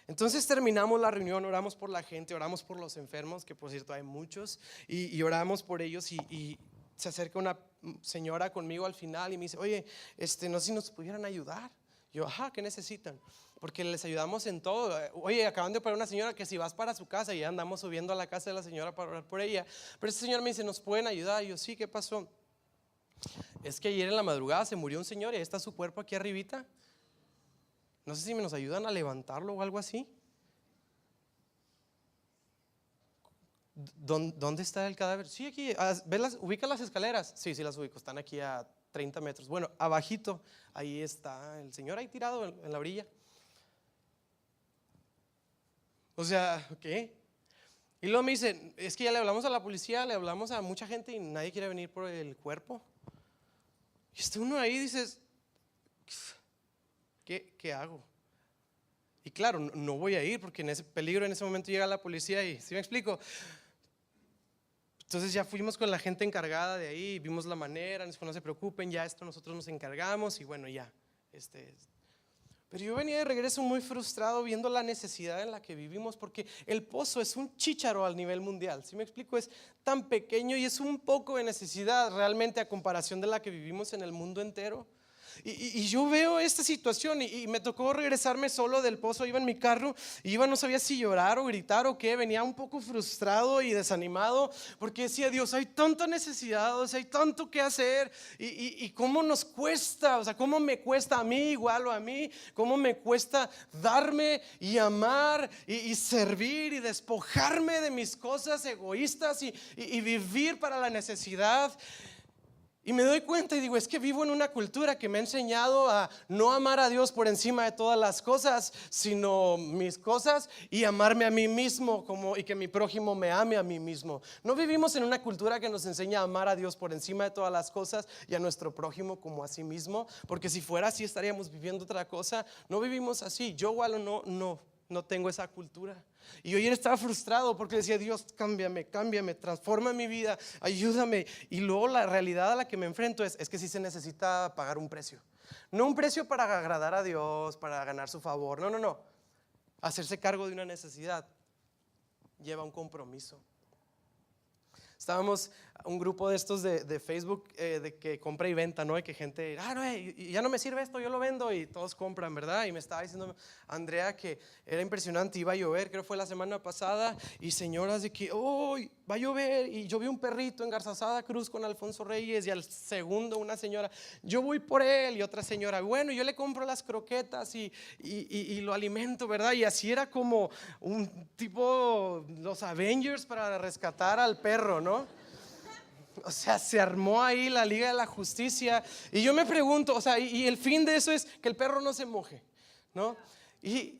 Entonces terminamos la reunión, oramos por la gente, oramos por los enfermos, que por cierto hay muchos, y oramos por ellos y se acerca una señora conmigo al final y me dice, oye, no sé si nos pudieran ayudar. Yo, ajá, ¿qué necesitan? Porque les ayudamos en todo. Oye, acaban de operar una señora que si vas para su casa, y ya andamos subiendo a la casa de la señora para orar por ella. Pero esta señora me dice, ¿nos pueden ayudar? Y yo, sí, ¿qué pasó? Es que ayer en la madrugada se murió un señor y ahí está su cuerpo aquí arribita. No sé si nos ayudan a levantarlo o algo así. ¿Dónde está el cadáver? Sí, aquí. ¿Ubica las escaleras? Sí, sí las ubico. Están aquí a 30 metros. Bueno, abajito, ahí está el señor ahí tirado en la orilla. O sea, ¿qué? Y luego me dice, es que ya le hablamos a la policía, le hablamos a mucha gente y nadie quiere venir por el cuerpo. Y está uno ahí y dices, ¿qué hago? Y claro, no voy a ir porque en ese peligro en ese momento llega la policía y, ¿sí me explico? Entonces ya fuimos con la gente encargada de ahí, vimos la manera, nos dijo, no se preocupen, ya esto nosotros nos encargamos y bueno, ya. Pero yo venía de regreso muy frustrado viendo la necesidad en la que vivimos, porque el pozo es un chícharo al nivel mundial. ¿Sí me explico? Es tan pequeño y es un poco de necesidad realmente a comparación de la que vivimos en el mundo entero. Y yo veo esta situación y me tocó regresarme solo del pozo. Iba en mi carro, iba, no sabía si llorar o gritar o qué. Venía un poco frustrado y desanimado porque decía, Dios, hay tanta necesidad, o sea, hay tanto que hacer y cómo nos cuesta, o sea, cómo me cuesta a mí igual o a mí, cómo me cuesta darme y amar y servir y despojarme de mis cosas egoístas y vivir para la necesidad. Y me doy cuenta y digo, es que vivo en una cultura que me ha enseñado a no amar a Dios por encima de todas las cosas, sino mis cosas, y amarme a mí mismo y que mi prójimo me ame a mí mismo. No vivimos en una cultura que nos enseña a amar a Dios por encima de todas las cosas y a nuestro prójimo como a sí mismo, porque si fuera así estaríamos viviendo otra cosa. No vivimos así. Yo igual no tengo esa cultura. Y yo ayer estaba frustrado porque decía, Dios, cámbiame, transforma mi vida, ayúdame. Y luego la realidad a la que me enfrento es que sí se necesita pagar un precio. No un precio para agradar a Dios, para ganar su favor. No. Hacerse cargo de una necesidad lleva un compromiso. Estábamos un grupo de estos de Facebook de que compra y venta, ¿no? Y que gente, no, ya no me sirve esto, yo lo vendo, y todos compran, ¿verdad? Y me estaba diciendo Andrea que era impresionante, iba a llover, creo que fue la semana pasada, y señoras de que, va a llover, y yo vi un perrito en Garzazada Cruz con Alfonso Reyes, y al segundo una señora, yo voy por él, y otra señora, bueno, yo le compro las croquetas y lo alimento, ¿verdad? Y así era como un tipo, los Avengers para rescatar al perro, ¿no? O sea, se armó ahí la Liga de la Justicia. Y yo me pregunto, o sea, y el fin de eso es que el perro no se moje, ¿no? Y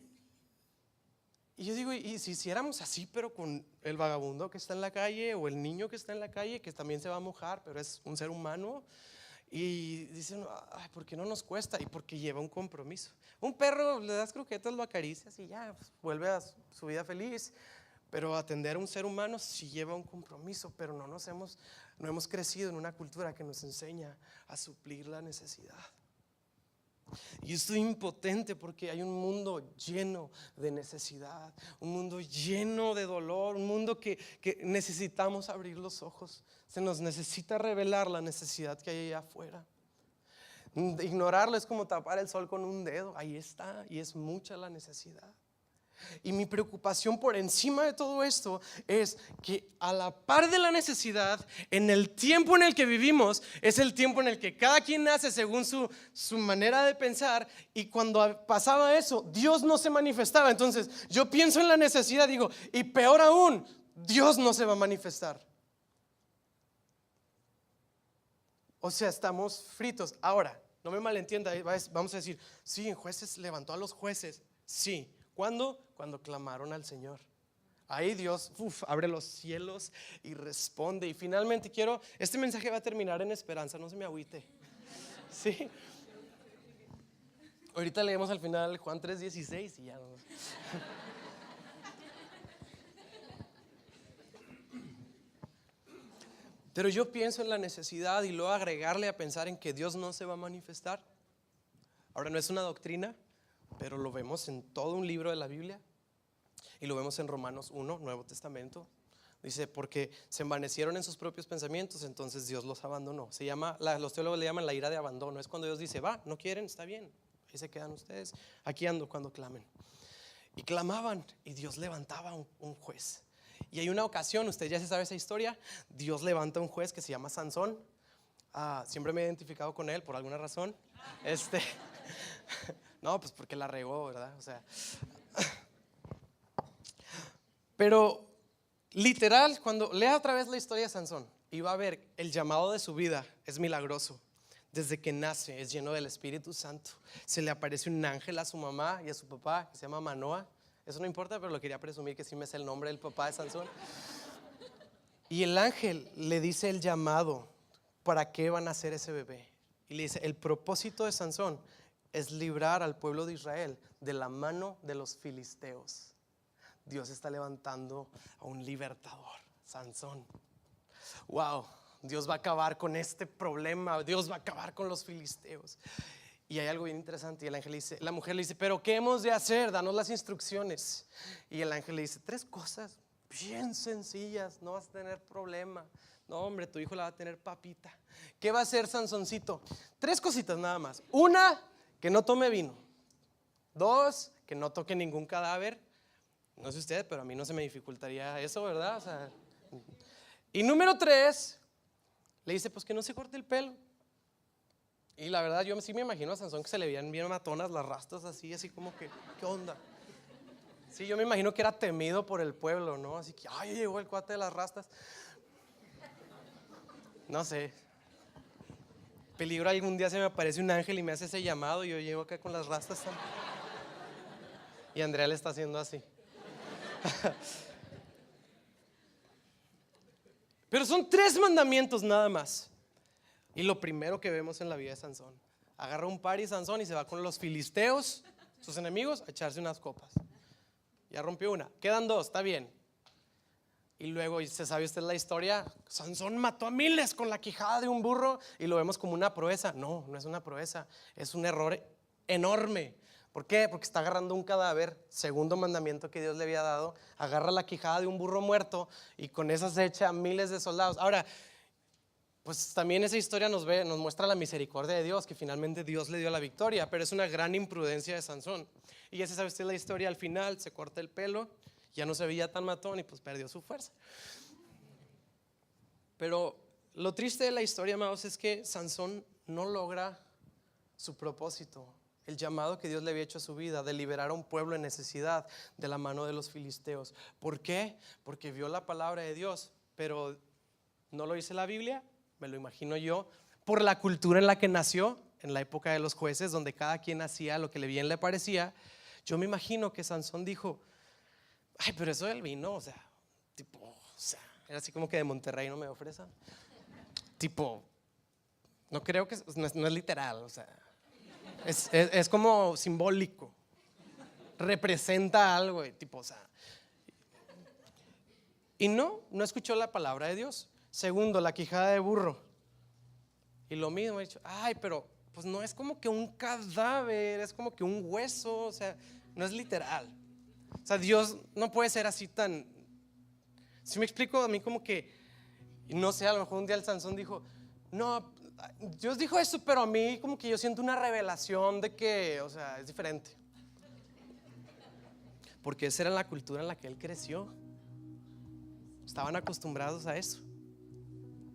yo digo, ¿y si hiciéramos así, pero con el vagabundo que está en la calle o el niño que está en la calle, que también se va a mojar, pero es un ser humano? Y dicen, ay, ¿por qué no nos cuesta? Y porque lleva un compromiso. Un perro, le das croquetas, lo acaricias y ya, pues, vuelve a su vida feliz. Pero atender a un ser humano sí lleva un compromiso, pero no hemos crecido en una cultura que nos enseña a suplir la necesidad. Y estoy impotente porque hay un mundo lleno de necesidad, un mundo lleno de dolor, un mundo que necesitamos abrir los ojos. Se nos necesita revelar la necesidad que hay allá afuera. Ignorarlo es como tapar el sol con un dedo. Ahí está, y es mucha la necesidad. Y mi preocupación por encima de todo esto es que a la par de la necesidad, en el tiempo en el que vivimos, es el tiempo en el que cada quien nace según su manera de pensar, y cuando pasaba eso, Dios no se manifestaba. Entonces yo pienso en la necesidad, digo, y peor aún, Dios no se va a manifestar. O sea, estamos fritos. Ahora, no me malentienda, vamos a decir, sí, en Jueces levantó a los jueces, sí. ¿Cuándo? Cuando clamaron al Señor. Ahí Dios abre los cielos y responde. Y finalmente este mensaje va a terminar en esperanza, no se me agüite. ¿Sí? Ahorita leemos al final Juan 3:16 y ya no. Pero yo pienso en la necesidad y luego agregarle a pensar en que Dios no se va a manifestar. Ahora, no es una doctrina, pero lo vemos en todo un libro de la Biblia. Y lo vemos en Romanos 1, Nuevo Testamento. Dice, porque se envanecieron en sus propios pensamientos, entonces Dios los abandonó. Se llama, los teólogos le llaman la ira de abandono. Es cuando Dios dice, va, no quieren, está bien, ahí se quedan ustedes, aquí ando cuando clamen. Y clamaban y Dios levantaba un juez. Y hay una ocasión, usted ya se sabe esa historia, Dios levanta un juez que se llama Sansón. Siempre me he identificado con él por alguna razón. No, pues porque la regó, ¿verdad? O sea, pero literal, cuando lea otra vez la historia de Sansón y va a ver el llamado de su vida es milagroso. Desde que nace es lleno del Espíritu Santo. Se le aparece un ángel a su mamá y a su papá que se llama Manoa. Eso no importa, pero lo quería presumir que sí me sé el nombre del papá de Sansón. Y el ángel le dice el llamado, ¿para qué van a hacer ese bebé? Y le dice, el propósito de Sansón es librar al pueblo de Israel de la mano de los filisteos. Dios está levantando a un libertador, Sansón. Wow, Dios va a acabar con este problema, Dios va a acabar con los filisteos. Y hay algo bien interesante. Y el ángel dice, la mujer le dice, pero ¿qué hemos de hacer? Danos las instrucciones. Y el ángel le dice, 3 cosas bien sencillas, no vas a tener problema. No, hombre, tu hijo la va a tener papita. ¿Qué va a hacer Sansoncito? 3 cositas nada más. 1, que no tome vino. 2, que no toque ningún cadáver. No sé usted, pero a mí no se me dificultaría eso, ¿verdad? O sea, y número 3, le dice, pues que no se corte el pelo. Y la verdad, yo sí me imagino a Sansón que se le veían bien matonas las rastas así como que, ¿qué onda? Sí, yo me imagino que era temido por el pueblo, ¿no? Así que, ay, llegó el cuate de las rastas. No sé. Peligro, algún día se me aparece un ángel y me hace ese llamado y yo llego acá con las rastas también. Y Andrea le está haciendo así. Pero son 3 mandamientos nada más. Y lo primero que vemos en la vida de Sansón, agarra un party Sansón y se va con los filisteos, sus enemigos, a echarse unas copas. Ya rompió una, quedan 2, está bien. Y luego, se sabe usted la historia, Sansón mató a miles con la quijada de un burro y lo vemos como una proeza. No, no es una proeza, es un error enorme. ¿Por qué? Porque está agarrando un cadáver, segundo mandamiento que Dios le había dado, agarra la quijada de un burro muerto y con esa se echa a miles de soldados. Ahora, pues también esa historia nos muestra la misericordia de Dios, que finalmente Dios le dio la victoria, pero es una gran imprudencia de Sansón. Y ya se sabe usted la historia, al final se corta el pelo, ya no se veía tan matón y pues perdió su fuerza. Pero lo triste de la historia, amados, es que Sansón no logra su propósito, el llamado que Dios le había hecho a su vida de liberar a un pueblo en necesidad de la mano de los filisteos. ¿Por qué? Porque vio la palabra de Dios, pero no lo dice la Biblia, me lo imagino yo, por la cultura en la que nació, en la época de los jueces, donde cada quien hacía lo que bien le parecía. Yo me imagino que Sansón dijo, ay, pero eso del vino, o sea, era así como que de Monterrey no me ofrezcan. No creo que, no es literal, o sea, es como simbólico, representa algo, o sea. Y no escuchó la palabra de Dios. Segundo, la quijada de burro. Y lo mismo, he dicho, ay, pero pues no es como que un cadáver, es como que un hueso, o sea, no es literal. O sea, Dios no puede ser así tan. Si me explico, a mí como que, no sé, a lo mejor un día el Sansón dijo, no, Dios dijo eso, pero a mí como que yo siento una revelación de que, o sea, es diferente. Porque esa era la cultura en la que él creció. Estaban acostumbrados a eso.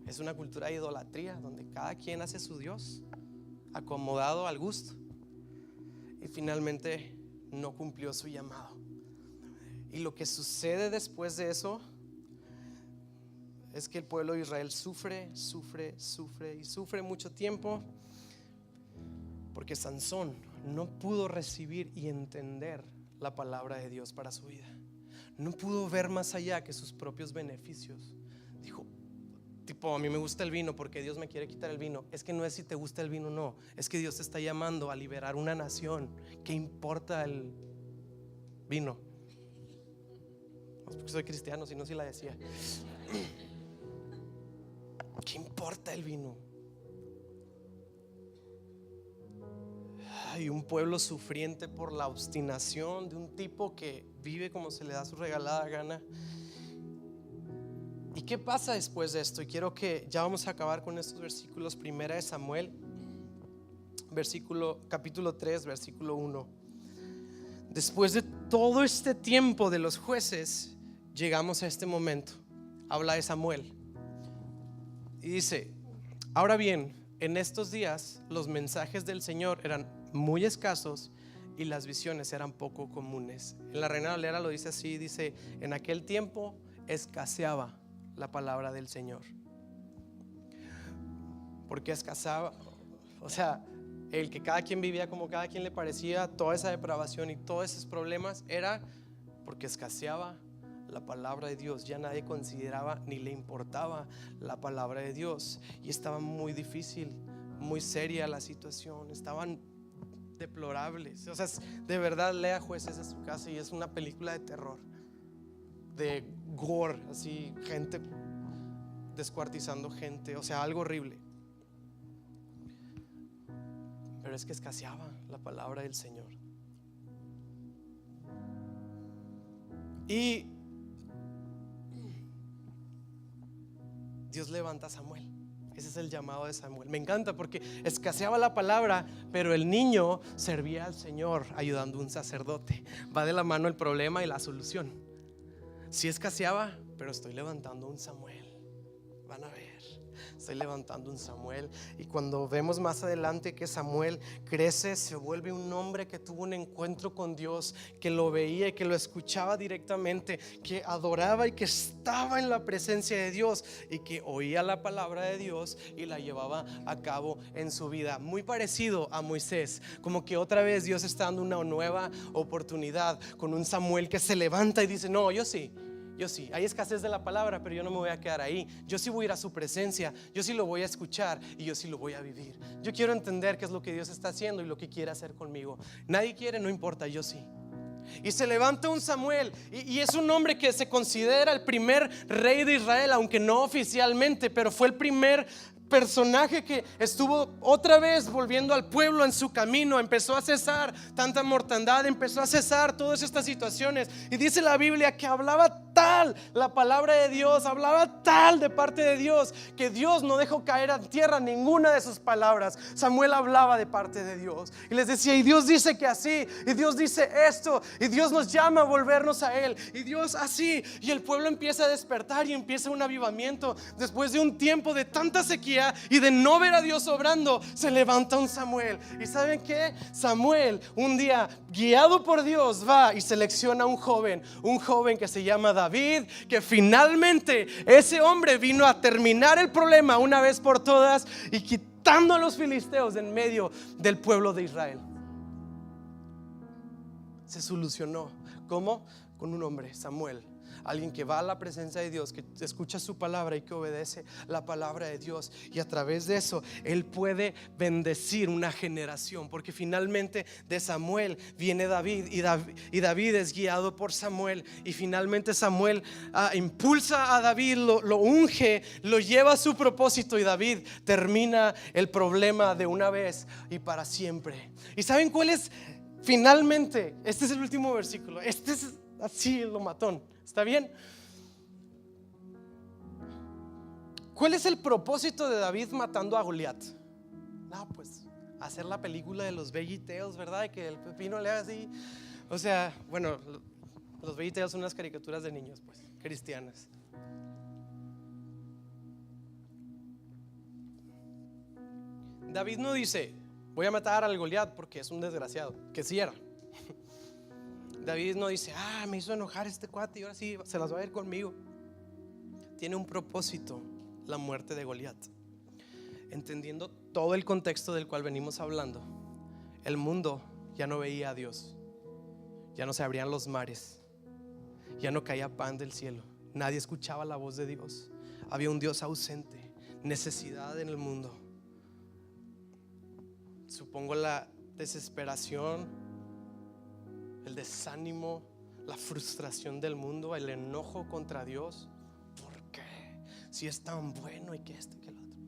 Es una cultura de idolatría donde cada quien hace su Dios, acomodado al gusto. Y finalmente no cumplió su llamado. Y lo que sucede después de eso es que el pueblo de Israel sufre mucho tiempo, porque Sansón no pudo recibir y entender la palabra de Dios para su vida. No pudo ver más allá que sus propios beneficios. Dijo, a mí me gusta el vino porque Dios me quiere quitar el vino. Es que no es si te gusta el vino, no. Es que Dios te está llamando a liberar una nación. ¿Qué importa el vino? No es porque soy cristiano, sino si la decía. ¿Qué importa el vino? Hay un pueblo sufriente por la obstinación de un tipo que vive como se le da su regalada gana. ¿Y qué pasa después de esto? Y quiero que ya vamos a acabar con estos versículos. Primera de Samuel, capítulo 3, versículo 1. Después de todo este tiempo de los jueces, llegamos a este momento. Habla de Samuel y dice: ahora bien, en estos días los mensajes del Señor eran muy escasos y las visiones eran poco comunes. En la Reina Valera lo dice así, dice: en aquel tiempo escaseaba la palabra del Señor. ¿Por qué escaseaba? O sea, el que cada quien vivía como cada quien le parecía, toda esa depravación y todos esos problemas, era porque escaseaba la palabra de Dios. Ya nadie consideraba ni le importaba la palabra de Dios, y estaba muy difícil, muy seria la situación, estaban deplorables. O sea, de verdad, lea Jueces a su casa y es una película de terror, de gore, así, gente descuartizando gente, o sea, algo horrible. Pero es que escaseaba la palabra del Señor. Y Dios levanta a Samuel. Ese es el llamado de Samuel. Me encanta porque escaseaba la palabra, pero el niño servía al Señor ayudando a un sacerdote. Va de la mano el problema y la solución. Sí escaseaba, pero estoy levantando un Samuel. Van a ver, estoy levantando un Samuel. Y cuando vemos más adelante que Samuel crece, se vuelve un hombre que tuvo un encuentro con Dios, que lo veía y que lo escuchaba directamente, que adoraba y que estaba en la presencia de Dios y que oía la palabra de Dios y la llevaba a cabo en su vida. Muy parecido a Moisés, como que otra vez Dios está dando una nueva oportunidad con un Samuel que se levanta y dice: no, yo sí, hay escasez de la palabra, pero yo no me voy a quedar ahí. Yo sí voy a ir a su presencia, yo sí lo voy a escuchar y yo sí lo voy a vivir. Yo quiero entender qué es lo que Dios está haciendo y lo que quiere hacer conmigo. Nadie quiere, no importa, yo sí. Y se levanta un Samuel y es un hombre que se considera el primer rey de Israel, aunque no oficialmente, pero fue el primer personaje que estuvo otra vez volviendo al pueblo en su camino. Empezó a cesar tanta mortandad, empezó a cesar todas estas situaciones. Y dice la Biblia que hablaba tal la palabra de Dios, hablaba tal de parte de Dios, que Dios no dejó caer a tierra ninguna de sus palabras. Samuel hablaba de parte de Dios y les decía: y Dios dice que así, y Dios dice esto, y Dios nos llama a volvernos a Él, y Dios así. Y el pueblo empieza a despertar y empieza un avivamiento. Después de un tiempo de tanta sequía y de no ver a Dios obrando, se levanta un Samuel. ¿Y saben qué? Samuel un día, guiado por Dios, va y selecciona un joven que se llama David, que finalmente ese hombre vino a terminar el problema una vez por todas y quitando a los filisteos en medio del pueblo de Israel. Se solucionó. ¿Cómo? Con un hombre, Samuel. Alguien que va a la presencia de Dios, que escucha su palabra y que obedece la palabra de Dios. Y a través de eso Él puede bendecir una generación, porque finalmente de Samuel viene David, y David es guiado por Samuel. Y finalmente Samuel impulsa a David, lo unge, lo lleva a su propósito, y David termina el problema de una vez y para siempre. ¿Y saben cuál es? Finalmente, este es el último versículo. Este es así lo matón. ¿Está bien? ¿Cuál es el propósito de David matando a Goliat? No, pues hacer la película de los Veggie Tales, ¿verdad? Que el pepino le haga así. O sea, bueno, los Veggie Tales son unas caricaturas de niños, pues, cristianas. David no dice: voy a matar al Goliat porque es un desgraciado, que sí era. David no dice: me hizo enojar este cuate y ahora sí se las va a ir conmigo. Tiene un propósito, la muerte de Goliat. Entendiendo todo el contexto del cual venimos hablando, el mundo ya no veía a Dios, ya no se abrían los mares, ya no caía pan del cielo, nadie escuchaba la voz de Dios. Había un Dios ausente, necesidad en el mundo. Supongo la desesperación, el desánimo, la frustración del mundo, el enojo contra Dios. ¿Por qué? Si es tan bueno y que esto y que el otro.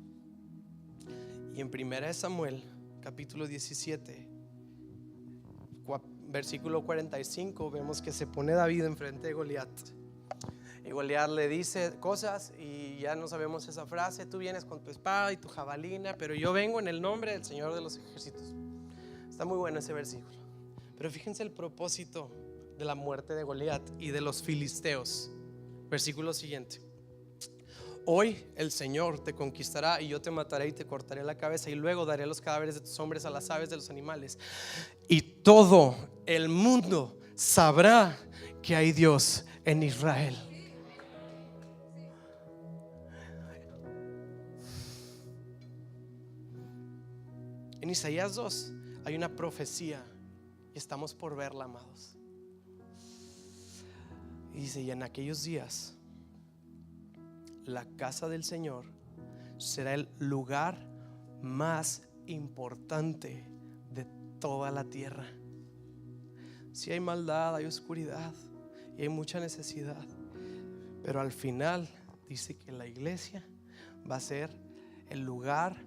Y en 1 Samuel capítulo 17 versículo 45 vemos que se pone David enfrente de Goliat. Y Goliat le dice cosas y ya no sabemos esa frase: tú vienes con tu espada y tu jabalina, pero yo vengo en el nombre del Señor de los ejércitos. Está muy bueno ese versículo. Pero fíjense el propósito de la muerte de Goliat y de los filisteos. Versículo siguiente: hoy el Señor te conquistará y yo te mataré y te cortaré la cabeza, y luego daré los cadáveres de tus hombres a las aves de los animales, y todo el mundo sabrá que hay Dios en Israel. En Isaías 2 hay una profecía y estamos por verla, amados. Y dice: y en aquellos días la casa del Señor será el lugar más importante de toda la tierra. Si hay maldad, hay oscuridad y hay mucha necesidad, pero al final dice que la iglesia va a ser el lugar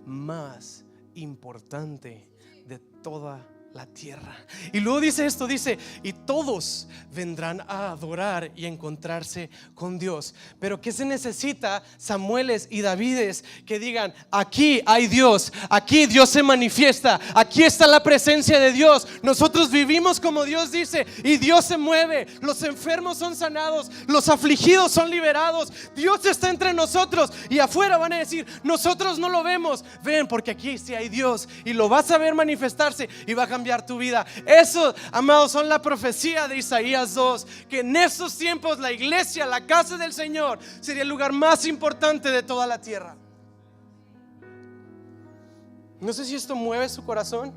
más importante de toda la tierra. Y luego dice esto, dice: y todos vendrán a adorar y a encontrarse con Dios. Pero ¿qué se necesita? Samueles y Davides que digan: aquí hay Dios, aquí Dios se manifiesta, aquí está la presencia de Dios, nosotros vivimos como Dios dice y Dios se mueve, los enfermos son sanados, los afligidos son liberados, Dios está entre nosotros. Y afuera van a decir: nosotros no lo vemos. Ven, porque aquí sí hay Dios y lo vas a ver manifestarse y va a cambiar tu vida. Eso, amados, son la profecía de Isaías 2, que en estos tiempos la iglesia, la casa del Señor, sería el lugar más importante de toda la tierra. No sé si esto mueve su corazón.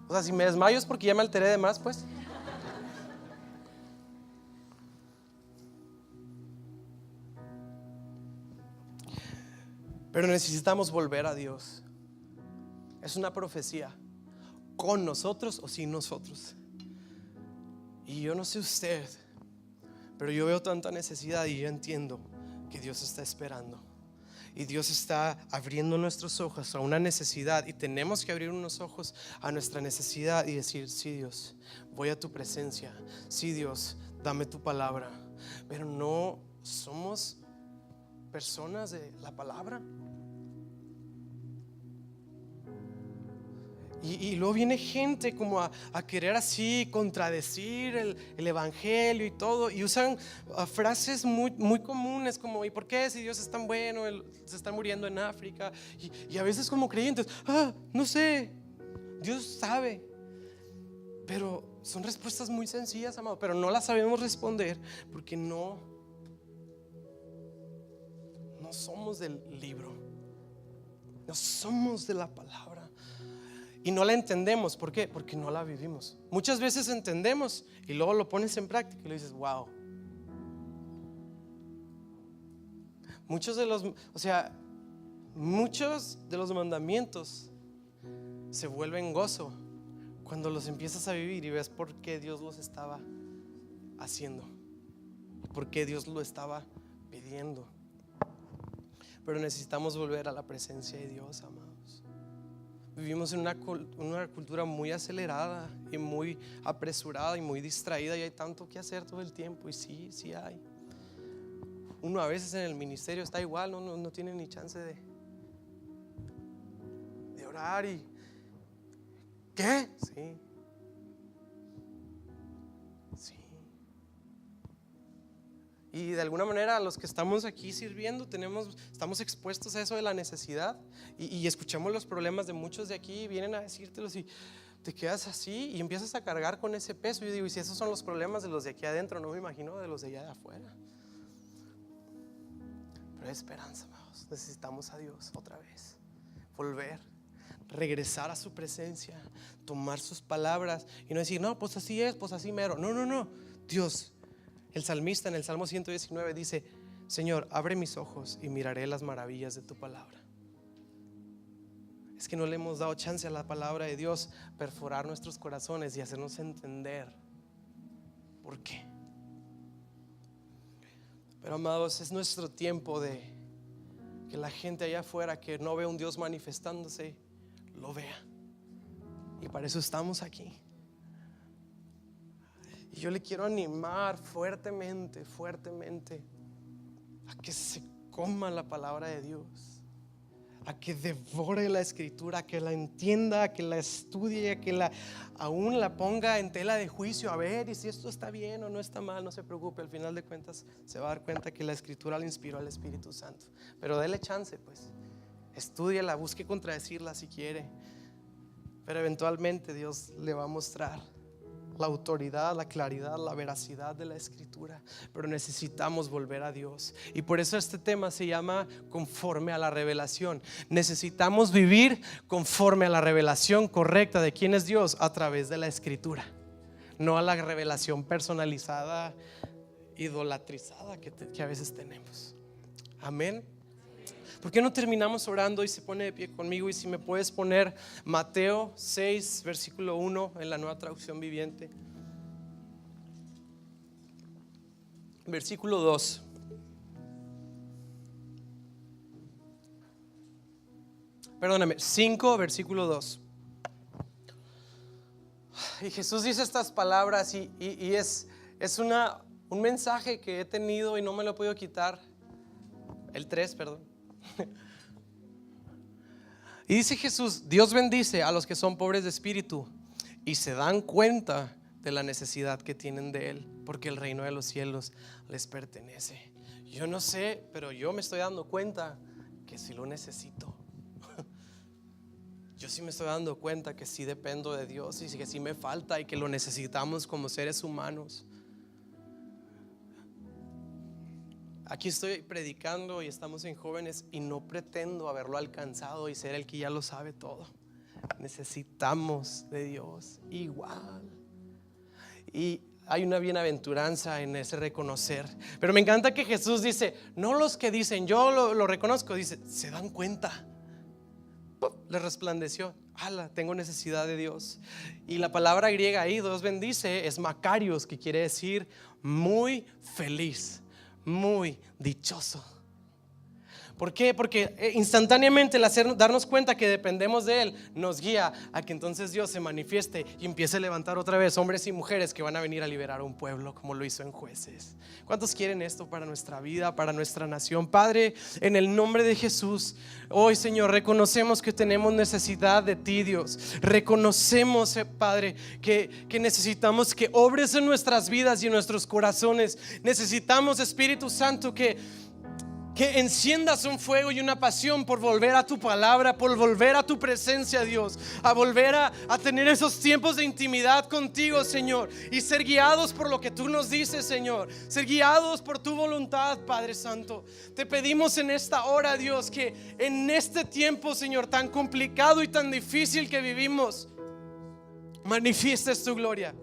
O sea, si me desmayo es porque ya me alteré de más, pues. Pero necesitamos volver a Dios. Es una profecía, con nosotros o sin nosotros. Y yo no sé usted, pero yo veo tanta necesidad y yo entiendo que Dios está esperando. Y Dios está abriendo nuestros ojos a una necesidad, y tenemos que abrir unos ojos a nuestra necesidad y decir: sí, Dios, voy a tu presencia. Sí, Dios, dame tu palabra. Pero no somos personas de la palabra. Y luego viene gente como a querer así contradecir el evangelio y todo, y usan frases muy comunes como: ¿y por qué si Dios es tan bueno, se está muriendo en África? Y a veces como creyentes: no sé, Dios sabe. Pero son respuestas muy sencillas, amado, pero no las sabemos responder porque no somos del libro, no somos de la palabra. Y no la entendemos. ¿Por qué? Porque no la vivimos. Muchas veces entendemos y luego lo pones en práctica y le dices: wow. Muchos de los mandamientos se vuelven gozo cuando los empiezas a vivir y ves por qué Dios los estaba haciendo, por qué Dios lo estaba pidiendo. Pero necesitamos volver a la presencia de Dios, amados. Vivimos en una cultura muy acelerada y muy apresurada y muy distraída, y hay tanto que hacer todo el tiempo. Y sí hay. Uno a veces en el ministerio está igual, no tiene ni chance de orar. Y ¿qué? Sí. Y de alguna manera los que estamos aquí sirviendo estamos expuestos a eso de la necesidad, y escuchamos los problemas de muchos de aquí, vienen a decírtelos y te quedas así y empiezas a cargar con ese peso. Y yo digo: y si esos son los problemas de los de aquí adentro, no me imagino de los de allá de afuera. Pero hay esperanza, amados. Necesitamos a Dios otra vez, volver, regresar a su presencia, tomar sus palabras y no decir: no, pues así es, pues así mero. No, Dios. El salmista en el Salmo 119 dice: Señor, abre mis ojos y miraré las maravillas de tu palabra. Es que no le hemos dado chance a la palabra de Dios perforar nuestros corazones y hacernos entender por qué. Pero, amados, es nuestro tiempo de que la gente allá afuera que no ve un Dios manifestándose lo vea. Y para eso estamos aquí. Y yo le quiero animar fuertemente a que se coma la palabra de Dios, a que devore la escritura, a que la entienda, a que la estudie, a que aún la ponga en tela de juicio, a ver, y si esto está bien o no está mal. No se preocupe, al final de cuentas se va a dar cuenta que la escritura le inspiró al Espíritu Santo. Pero dele chance, pues, estúdiela, busque contradecirla si quiere, pero eventualmente Dios le va a mostrar la autoridad, la claridad, la veracidad de la escritura. Pero necesitamos volver a Dios, y por eso este tema se llama conforme a la revelación. Necesitamos vivir conforme a la revelación correcta de quién es Dios a través de la escritura, no a la revelación personalizada, idolatrizada que a veces tenemos. Amén. ¿Por qué no terminamos orando y se pone de pie conmigo? Y si me puedes poner Mateo 6, versículo 1 en la Nueva Traducción Viviente. Versículo 2. Perdóname, 5, versículo 2. Y Jesús dice estas palabras y es un mensaje que he tenido y no me lo he podido quitar. El 3, perdón. Y dice Jesús: Dios bendice a los que son pobres de espíritu y se dan cuenta de la necesidad que tienen de Él, porque el reino de los cielos les pertenece. Yo no sé, pero yo me estoy dando cuenta que sí lo necesito. Yo sí me estoy dando cuenta que sí dependo de Dios y que sí me falta y que lo necesitamos como seres humanos. Aquí estoy predicando y estamos en Jóvenes y no pretendo haberlo alcanzado y ser el que ya lo sabe todo. Necesitamos de Dios igual. Y hay una bienaventuranza en ese reconocer. Pero me encanta que Jesús dice, no los que dicen yo lo reconozco, dice, se dan cuenta. Le resplandeció, ala, tengo necesidad de Dios. Y la palabra griega ahí, Dios bendice, es makarios, que quiere decir muy feliz, muy dichoso. ¿Por qué? Porque instantáneamente el darnos cuenta que dependemos de Él nos guía a que entonces Dios se manifieste y empiece a levantar otra vez hombres y mujeres que van a venir a liberar a un pueblo, como lo hizo en Jueces. ¿Cuántos quieren esto para nuestra vida, para nuestra nación? Padre, en el nombre de Jesús, hoy, Señor, reconocemos que tenemos necesidad de ti, Dios. Reconocemos, Padre, que necesitamos que obres en nuestras vidas y en nuestros corazones. Necesitamos, Espíritu Santo, que enciendas un fuego y una pasión por volver a tu palabra, por volver a tu presencia, Dios, a volver a tener esos tiempos de intimidad contigo, Señor, y ser guiados por lo que tú nos dices, Señor, ser guiados por tu voluntad, Padre Santo. Te pedimos en esta hora, Dios, que en este tiempo, Señor, tan complicado y tan difícil que vivimos, manifiestes tu gloria.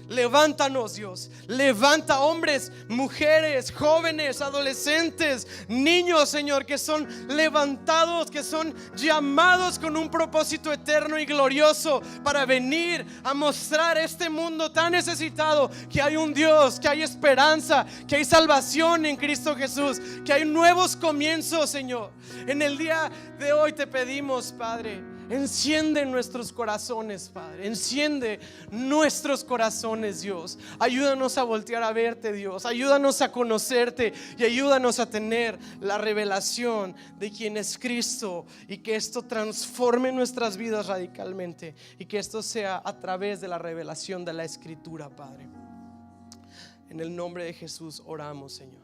Levántanos, Dios, levanta hombres, mujeres, jóvenes, adolescentes, niños, Señor, que son levantados, que son llamados con un propósito eterno y glorioso para venir a mostrar a este mundo tan necesitado que hay un Dios, que hay esperanza, que hay salvación en Cristo Jesús, que hay nuevos comienzos, Señor. En el día de hoy te pedimos, Padre, enciende nuestros corazones, Padre. Enciende nuestros corazones, Dios. Ayúdanos a voltear a verte, Dios. Ayúdanos a conocerte y ayúdanos a tener la revelación de quién es Cristo, y que esto transforme nuestras vidas radicalmente, y que esto sea a través de la revelación de la Escritura, Padre. En el nombre de Jesús oramos, Señor.